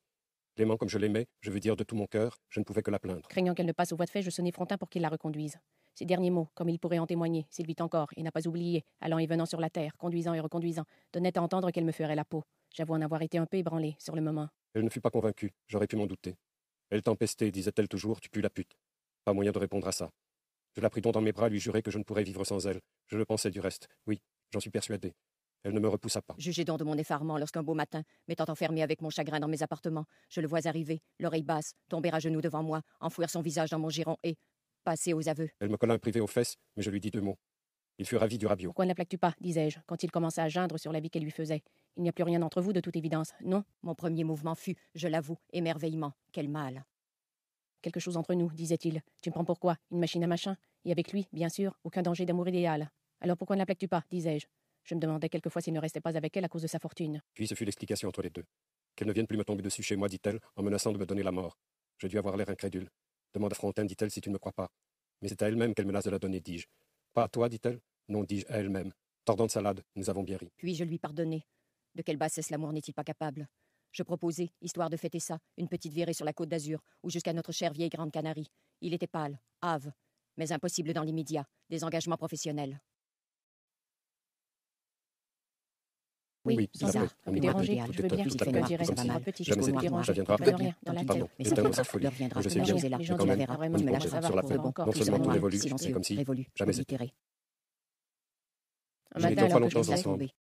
L'aimant comme je l'aimais, je veux dire de tout mon cœur, je ne pouvais que la plaindre. Craignant qu'elle ne passe aux voies de fait, je sonnai Frontin pour qu'il la reconduise. Ces derniers mots, comme il pourrait en témoigner, s'il vit encore, et n'a pas oublié, allant et venant sur la terre, conduisant et reconduisant, donnaient à entendre qu'elle me ferait la peau. J'avoue en avoir été un peu ébranlé, sur le moment. Elle ne fut pas convaincue, j'aurais pu m'en douter. Elle t'empestait, disait-elle toujours, tu pues la pute. Pas moyen de répondre à ça. Je la pris donc dans mes bras, lui jurai que je ne pourrais vivre sans elle. Je le pensais du reste. Oui, j'en suis persuadé. Elle ne me repoussa pas. Jugez donc de mon effarement lorsqu'un beau matin, m'étant enfermé avec mon chagrin dans mes appartements, je le vois arriver, l'oreille basse, tomber à genoux devant moi, enfouir son visage dans mon giron et passer aux aveux. Elle me colla un privé aux fesses, mais je lui dis 2 mots. Il fut ravi du rabiot. Pourquoi ne la plaques-tu pas, disais-je, quand il commença à geindre sur la vie qu'elle lui faisait. Il n'y a plus rien entre vous, de toute évidence, non? Mon premier mouvement fut, je l'avoue, émerveillement. Quel mal. Quelque chose entre nous, disait-il. Tu me prends pour quoi? Une machine à machin? Et avec lui, bien sûr, aucun danger d'amour idéal. Alors pourquoi ne la plaques-tu pas, disais-je? Je me demandais quelquefois s'il ne restait pas avec elle à cause de sa fortune. Puis ce fut l'explication entre les deux. Qu'elle ne vienne plus me tomber dessus chez moi, dit-elle, en menaçant de me donner la mort. Je dus avoir l'air incrédule. Demande à Frontin, dit-elle, si tu ne me crois pas. Mais c'est à elle-même qu'elle menace de la donner, dis-je. Pas à toi, dit-elle? Non, dis-je, à elle-même. Tordant de salade, nous avons bien ri. Puis je lui pardonnai. De quelle bassesse l'amour n'est-il pas capable? Je proposai, histoire de fêter ça, une petite virée sur la côte d'Azur, ou jusqu'à notre chère vieille Grande Canarie. Il était pâle, hâve, mais impossible dans l'immédiat, des engagements professionnels. Oui, sans la ça, paix, un on peu ira dérangé, bien. je veux bien, Tout à fait, quelqu'un dirait, comme ça si va petit, jamais jusqu'au été. dérange, Ça viendra. ne rien dans la Pardon, tête. Mais éteindre ça cette folie. l'heure viendra, Je sais ne bien, rien, les gens mais quand tu la même, verras, on y tu me pense lâcheras, sur la pour paix. encore, Non plus seulement sur tout moi, révolu, mais silencieux, comme si révolu, jamais été. oblitéré. Un Nous matin, n'étions pas alors que je longtemps laissais ensemble. tomber.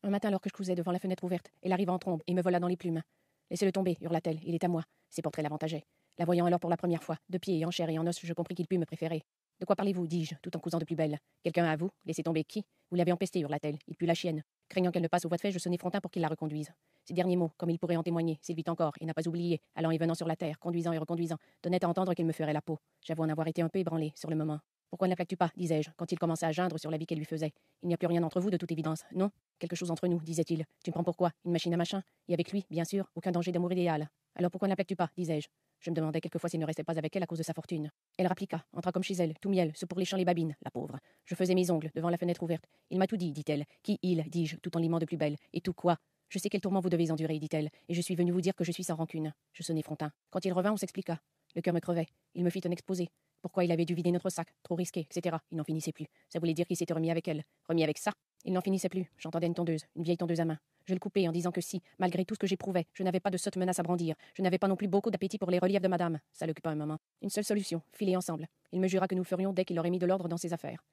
Un matin, alors que je cousais devant la fenêtre ouverte, elle arriva en trombe et me vola dans les plumes. Laissez-le tomber, hurla-t-elle, il est à moi. Ses portraits l'avantageaient. La voyant alors pour la première fois, de pied et en chair et en os, je compris qu'il put me préférer. De quoi parlez-vous, dis-je, tout en cousant de plus belle. Quelqu'un à vous? Laissez tomber qui? Vous l'avez empesté, hurla-t-elle. Il put la chienne. Craignant qu'elle ne passe aux voies de fait, je sonnai Frontin pour qu'il la reconduise. Ces derniers mots, comme il pourrait en témoigner, s'il vit encore, et n'a pas oublié, allant et venant sur la terre, conduisant et reconduisant, donnaient à entendre qu'il me ferait la peau. J'avoue en avoir été un peu ébranlé, sur le moment. Pourquoi ne la plaques-tu pas, disais-je, quand il commença à geindre sur la vie qu'elle lui faisait. Il n'y a plus rien entre vous, de toute évidence, non? Quelque chose entre nous, disait-il. Tu me prends pour quoi? Une machine à machin? Et avec lui, bien sûr, aucun danger d'amour idéal. Alors pourquoi ne la plaques-tu pas, disais-je. Je me demandais quelquefois s'il ne restait pas avec elle à cause de sa fortune. Elle rappliqua, entra comme chez elle, tout miel, se pourléchant les babines, la pauvre. Je faisais mes ongles, devant la fenêtre ouverte. Il m'a tout dit, dit-elle. Qui il, dis-je, tout en limant de plus belle. Et tout quoi? Je sais quel tourment vous devez endurer, dit-elle, et je suis venue vous dire que je suis sans rancune. Je sonnai Frontin. Quand il revint, on s'expliqua. Le cœur me crevait. Il me fit un exposé. Pourquoi il avait dû vider notre sac, trop risqué, etc. Il n'en finissait plus. Ça voulait dire qu'il s'était remis avec elle. Remis avec ça? Il n'en finissait plus. J'entendais une tondeuse, une vieille tondeuse à main. Je le coupai en disant que si, malgré tout ce que j'éprouvais, je n'avais pas de sotte menace à brandir. Je n'avais pas non plus beaucoup d'appétit pour les reliefs de madame. Ça l'occupa un moment. Une seule solution, filer ensemble. Il me jura que nous le ferions dès qu'il aurait mis de l'ordre dans ses affaires.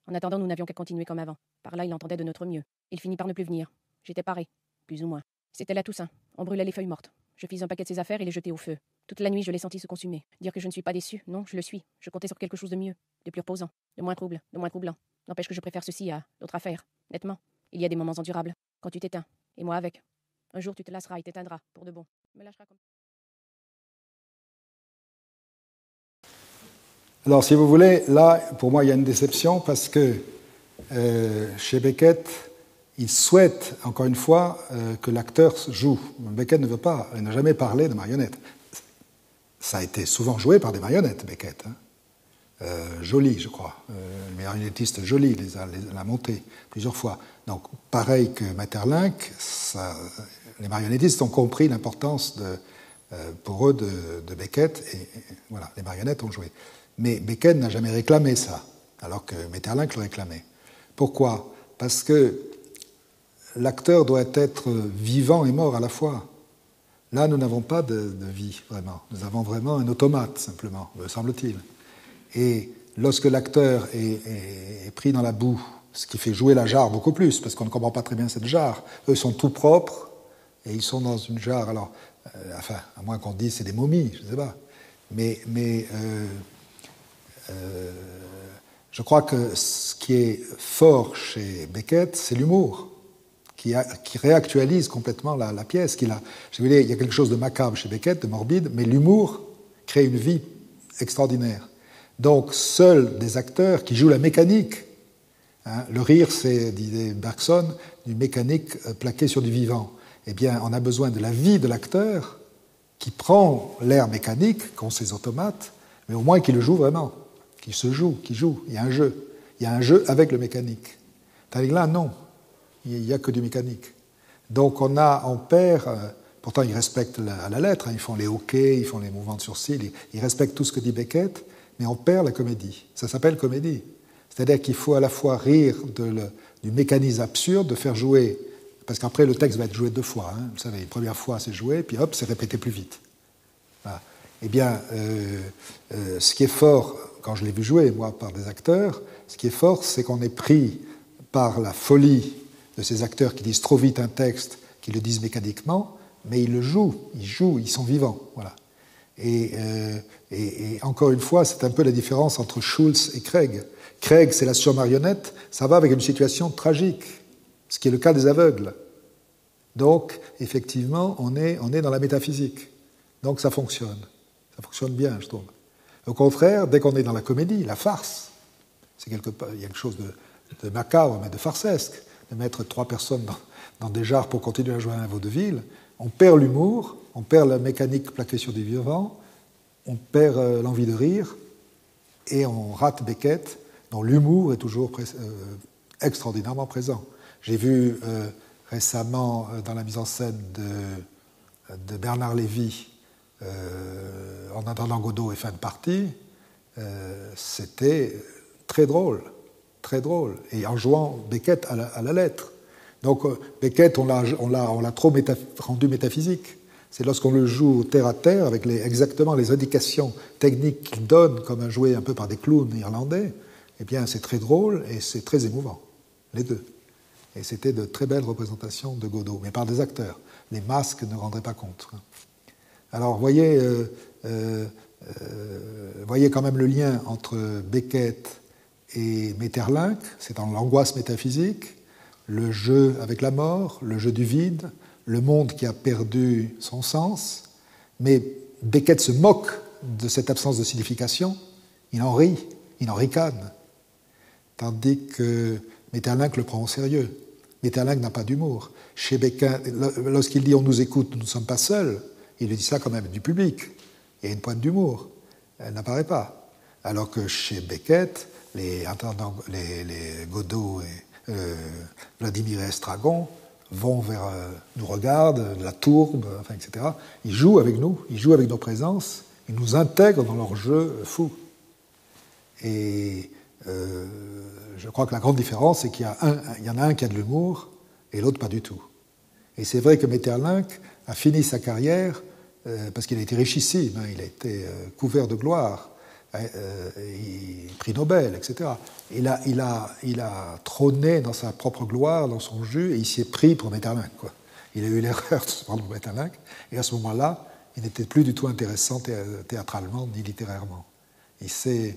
En attendant, nous n'avions qu'à continuer comme avant. Par là, il entendait de notre mieux. Il finit par ne plus venir. J'étais paré, plus ou moins. C'était la Toussaint. On brûlait les feuilles mortes. Je fis un paquet de ses affaires et les jetai au feu. Toute la nuit, je les sentis se consumer. Dire que je ne suis pas déçu, non, je le suis. Je comptais sur quelque chose de mieux, de plus reposant, de moins trouble, de moins troublant. N'empêche que je préfère ceci à d'autres affaires. Nettement, il y a des moments endurables. Quand tu t'éteins, et moi avec. Un jour, tu te lasseras et t'éteindras, pour de bon. Me lâcheras comme... Alors, si vous voulez, là, pour moi, il y a une déception parce que chez Beckett, il souhaite, encore une fois, que l'acteur joue. Beckett ne veut pas, il n'a jamais parlé de marionnettes. Ça a été souvent joué par des marionnettes, Beckett. Joly, je crois. Le marionnettiste Joly l'a monté plusieurs fois. Donc, pareil que Maeterlinck, les marionnettistes ont compris l'importance pour eux de Beckett, et voilà, les marionnettes ont joué. Mais Beckett n'a jamais réclamé ça. alors que Maeterlinck le réclamait. Pourquoi? Parce que l'acteur doit être vivant et mort à la fois. Là, nous n'avons pas de vie, vraiment. Nous avons vraiment un automate, simplement, me semble-t-il. Et lorsque l'acteur est pris dans la boue, ce qui fait jouer la jarre beaucoup plus, parce qu'on ne comprend pas très bien cette jarre, eux sont tout propres, et ils sont dans une jarre, alors, enfin, à moins qu'on dise c'est des momies, je ne sais pas. Mais je crois que ce qui est fort chez Beckett, c'est l'humour, qui réactualise complètement la pièce. Il y a quelque chose de macabre chez Beckett, de morbide, mais l'humour crée une vie extraordinaire. Donc, seuls des acteurs qui jouent la mécanique, hein, le rire, c'est, disait Bergson, une mécanique plaquée sur du vivant. Eh bien, on a besoin de la vie de l'acteur qui prend l'air mécanique, qu'ont ses automates, mais au moins qui le joue vraiment, qui joue. Il y a un jeu. Il y a un jeu avec le mécanique. Tandis que là, non. Il n'y a que du mécanique. Donc on perd, pourtant ils respectent à la lettre, hein, ils font les hoquets, ils font les mouvements de sourcils, ils respectent tout ce que dit Beckett, mais on perd la comédie. Ça s'appelle comédie. C'est-à-dire qu'il faut à la fois rire du mécanisme absurde, de faire jouer, parce qu'après le texte va être joué 2 fois. Hein, vous savez, la première fois c'est joué, puis hop, c'est répété plus vite. Voilà. Eh bien, ce qui est fort, quand je l'ai vu jouer, moi, par des acteurs, ce qui est fort, c'est qu'on est pris par la folie de ces acteurs qui disent trop vite un texte, qui le disent mécaniquement, mais ils le jouent, ils sont vivants. Voilà. Et encore une fois, c'est un peu la différence entre Schulz et Craig. Craig, c'est la surmarionnette, ça va avec une situation tragique, ce qui est le cas des aveugles. Donc, effectivement, on est dans la métaphysique. Donc ça fonctionne bien, je trouve. Au contraire, dès qu'on est dans la comédie, la farce, il y a quelque chose de macabre, mais de farcesque, de mettre 3 personnes dans des jarres pour continuer à jouer un vaudeville, on perd l'humour, on perd la mécanique plaquée sur du vivant, on perd l'envie de rire, et on rate Beckett, dont l'humour est toujours extraordinairement présent. J'ai vu récemment, dans la mise en scène de Bernard Lévy, En attendant Godot et fin de partie, c'était très drôle, et en jouant Beckett à la lettre. Donc Beckett, on l'a trop rendu métaphysique. C'est lorsqu'on le joue terre à terre, avec exactement les indications techniques qu'il donne, comme joué un peu par des clowns irlandais, eh bien c'est très drôle et c'est très émouvant, les deux. Et c'était de très belles représentations de Godot, mais par des acteurs. Les masques ne rendraient pas compte. Alors, voyez quand même le lien entre Beckett et Maeterlinck, c'est dans l'angoisse métaphysique, le jeu avec la mort, le jeu du vide, le monde qui a perdu son sens, mais Beckett se moque de cette absence de signification, il en rit, il en ricane, tandis que Maeterlinck le prend au sérieux. Maeterlinck n'a pas d'humour. Chez Beckett, lorsqu'il dit « on nous écoute, nous ne sommes pas seuls », il dit ça quand même du public. Il y a une pointe d'humour. Elle n'apparaît pas. Alors que chez Beckett, les Godot et Vladimir et Estragon vont nous regardent, la tourbe, enfin, etc. Ils jouent avec nous, ils jouent avec nos présences, ils nous intègrent dans leur jeu fou. Et je crois que la grande différence, c'est qu'il y en a un qui a de l'humour et l'autre pas du tout. Et c'est vrai que Maeterlinck a fini sa carrière parce qu'il a été richissime, hein, il a été couvert de gloire, prix Nobel, etc. Il a trôné dans sa propre gloire, dans son jus, et il s'y est pris pour Maeterlinck, quoi. Il a eu l'erreur de se prendre pour Maeterlinck, et à ce moment-là, il n'était plus du tout intéressant théâtralement ni littérairement. Il s'est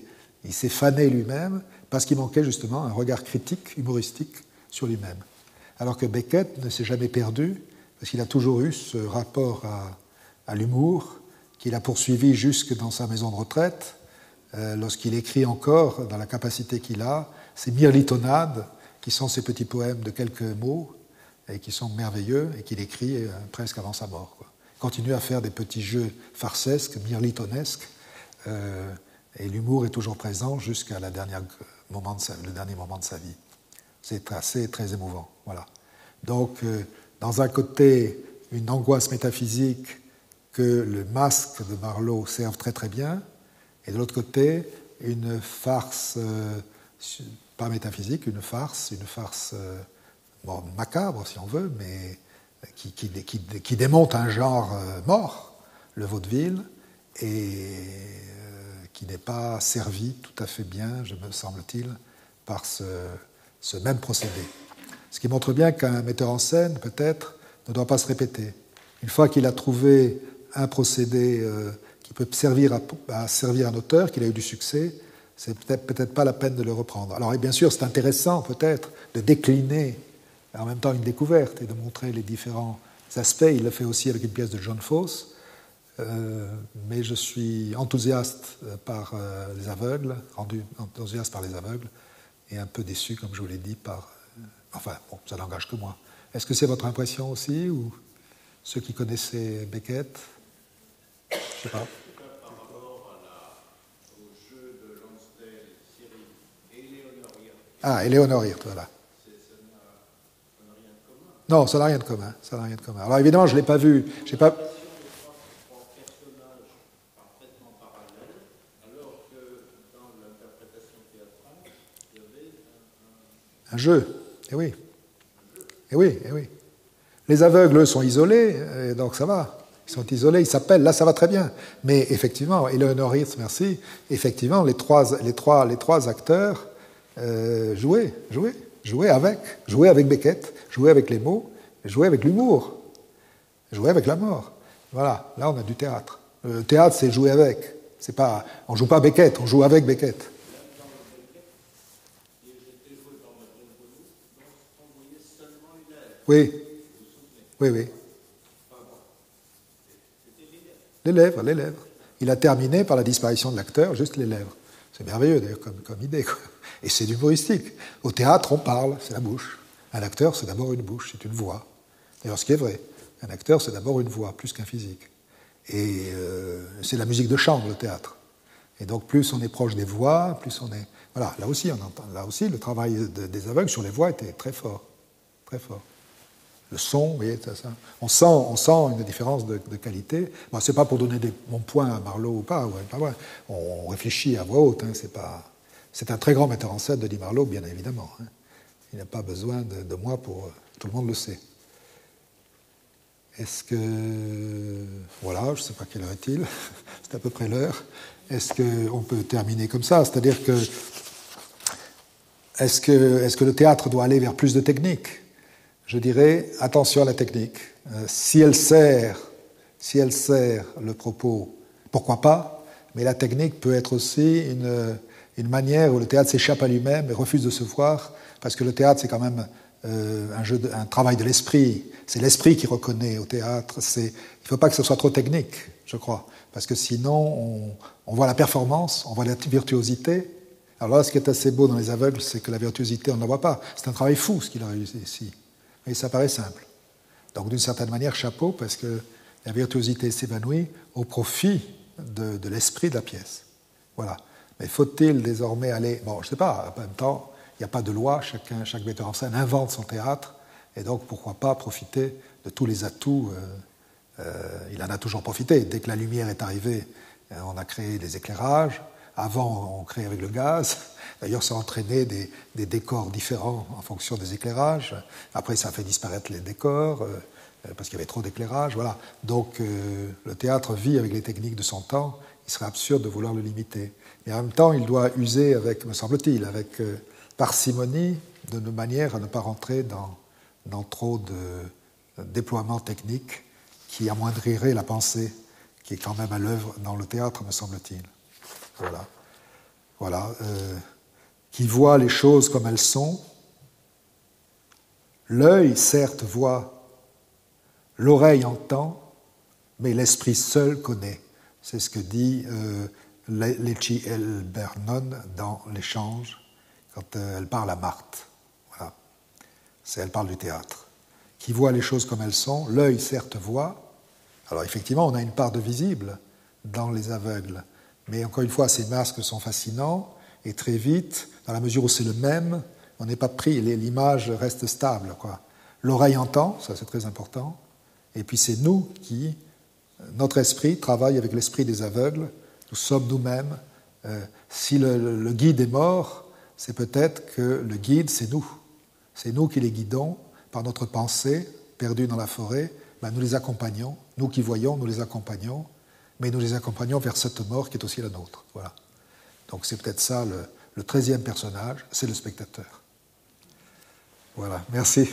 fané lui-même parce qu'il manquait justement un regard critique, humoristique sur lui-même. Alors que Beckett ne s'est jamais perdu, parce qu'il a toujours eu ce rapport à l'humour qu'il a poursuivi jusque dans sa maison de retraite, lorsqu'il écrit encore, dans la capacité qu'il a, ces mirlitonnades, qui sont ces petits poèmes de quelques mots, et qui sont merveilleux, et qu'il écrit presque avant sa mort, quoi. Il continue à faire des petits jeux farcesques, mirlitonesques, et l'humour est toujours présent jusqu'à le dernier moment de sa vie. C'est très émouvant. Voilà. Donc, dans un côté, une angoisse métaphysique que le masque de Marlowe serve très très bien, et de l'autre côté, une farce pas métaphysique, une farce bon, macabre si on veut, mais qui démonte un genre mort, le vaudeville, et qui n'est pas servi tout à fait bien, me semble-t-il, par ce même procédé. Ce qui montre bien qu'un metteur en scène, peut-être, ne doit pas se répéter. Une fois qu'il a trouvé un procédé qui peut servir à servir un auteur, qu'il a eu du succès, c'est peut-être pas la peine de le reprendre. Alors, et bien sûr, c'est intéressant, peut-être, de décliner en même temps une découverte et de montrer les différents aspects. Il le fait aussi avec une pièce de John Fosse. Mais je suis enthousiaste par les aveugles, rendu enthousiaste par les aveugles, et un peu déçu, comme je vous l'ai dit, par... enfin, bon, ça n'engage que moi. Est-ce que c'est votre impression aussi, ou ceux qui connaissaient Beckett? Je ne sais pas. Par rapport au jeu de Lansdale, Cyril et Éléonore Hirth. Ah, Éléonore Hirth, voilà. Ça n'a rien de commun. Non, ça n'a rien de commun. Ça n'a rien de commun. Alors évidemment, je ne l'ai pas vu. J'ai pas... Parfaitement parallèle, alors que dans l'interprétation théâtrale, il y avait un jeu. Eh oui. Eh oui, eh oui. Les aveugles, eux, sont isolés, et donc ça va. Ils sont isolés, ils s'appellent, là ça va très bien. Mais effectivement, Éléonore Hirth, merci, effectivement, les trois acteurs jouaient avec Beckett, jouaient avec les mots, jouaient avec l'humour, jouaient avec la mort. Voilà, là on a du théâtre. Le théâtre, c'est jouer avec. C'est pas, on ne joue pas Beckett, on joue avec Beckett. Oui, oui, oui. Les lèvres. Il a terminé par la disparition de l'acteur, juste les lèvres. C'est merveilleux, d'ailleurs, comme idée, quoi. Et c'est humoristique. Au théâtre, on parle, c'est la bouche. Un acteur, c'est d'abord une bouche, c'est une voix. D'ailleurs, ce qui est vrai, un acteur, c'est d'abord une voix, plus qu'un physique. Et c'est la musique de chambre, le théâtre. Et donc, plus on est proche des voix, plus on est... Voilà, là aussi, on entend. Là aussi, le travail des aveugles sur les voix était très fort. Très fort. Le son, vous voyez, ça. On sent une différence de qualité. Bon, c'est pas pour donner mon point à Marlowe ou pas. Ouais, pas vrai. On réfléchit à voix haute. Hein, c'est un très grand metteur en scène, Denis Marlowe, bien évidemment. Hein. Il n'a pas besoin de moi pour... Tout le monde le sait. Est-ce que... Voilà, je ne sais pas quelle heure est-il. C'est à peu près l'heure. Est-ce qu'on peut terminer comme ça? C'est-à-dire que... Est-ce que le théâtre doit aller vers plus de technique? Je dirais, attention à la technique. Si elle sert le propos, pourquoi pas, mais la technique peut être aussi une manière où le théâtre s'échappe à lui-même et refuse de se voir, parce que le théâtre, c'est quand même un travail de l'esprit. C'est l'esprit qui reconnaît au théâtre. Il ne faut pas que ce soit trop technique, je crois, parce que sinon, on voit la performance, on voit la virtuosité. Alors là, ce qui est assez beau dans Les Aveugles, c'est que la virtuosité, on ne la voit pas. C'est un travail fou, ce qu'il a réussi ici. Et ça paraît simple. Donc, d'une certaine manière, chapeau, parce que la virtuosité s'évanouit au profit de l'esprit de la pièce. Voilà. Mais faut-il désormais aller... Bon, je ne sais pas, en même temps, il n'y a pas de loi, chaque metteur en scène invente son théâtre, et donc pourquoi pas profiter de tous les atouts. Il en a toujours profité. Dès que la lumière est arrivée, on a créé des éclairages. Avant, on créait avec le gaz. D'ailleurs, ça a entraîné des décors différents en fonction des éclairages. Après, ça a fait disparaître les décors, parce qu'il y avait trop d'éclairage. Voilà. Donc, le théâtre vit avec les techniques de son temps. Il serait absurde de vouloir le limiter. Mais en même temps, il doit user, me semble-t-il, avec parcimonie, de manière à ne pas rentrer dans trop de déploiements techniques qui amoindriraient la pensée qui est quand même à l'œuvre dans le théâtre, me semble-t-il. Voilà. Qui voit les choses comme elles sont. L'œil, certes, voit, l'oreille entend, mais l'esprit seul connaît. C'est ce que dit Lecce Elbernon dans L'échange, quand elle parle à Marthe. Voilà. Elle parle du théâtre. Qui voit les choses comme elles sont. L'œil, certes, voit. Alors, effectivement, on a une part de visible dans Les Aveugles. Mais encore une fois, ces masques sont fascinants, et très vite, dans la mesure où c'est le même, on n'est pas pris, l'image reste stable, quoi. L'oreille entend, ça c'est très important, et puis c'est nous qui, notre esprit travaille avec l'esprit des aveugles, nous sommes nous-mêmes. Si le guide est mort, c'est peut-être que le guide, c'est nous. C'est nous qui les guidons par notre pensée, perdue dans la forêt. Ben, nous les accompagnons. Nous qui voyons, nous les accompagnons. Mais nous les accompagnons vers cette mort qui est aussi la nôtre. Voilà. Donc c'est peut-être ça, le 13e personnage, c'est le spectateur. Voilà, merci.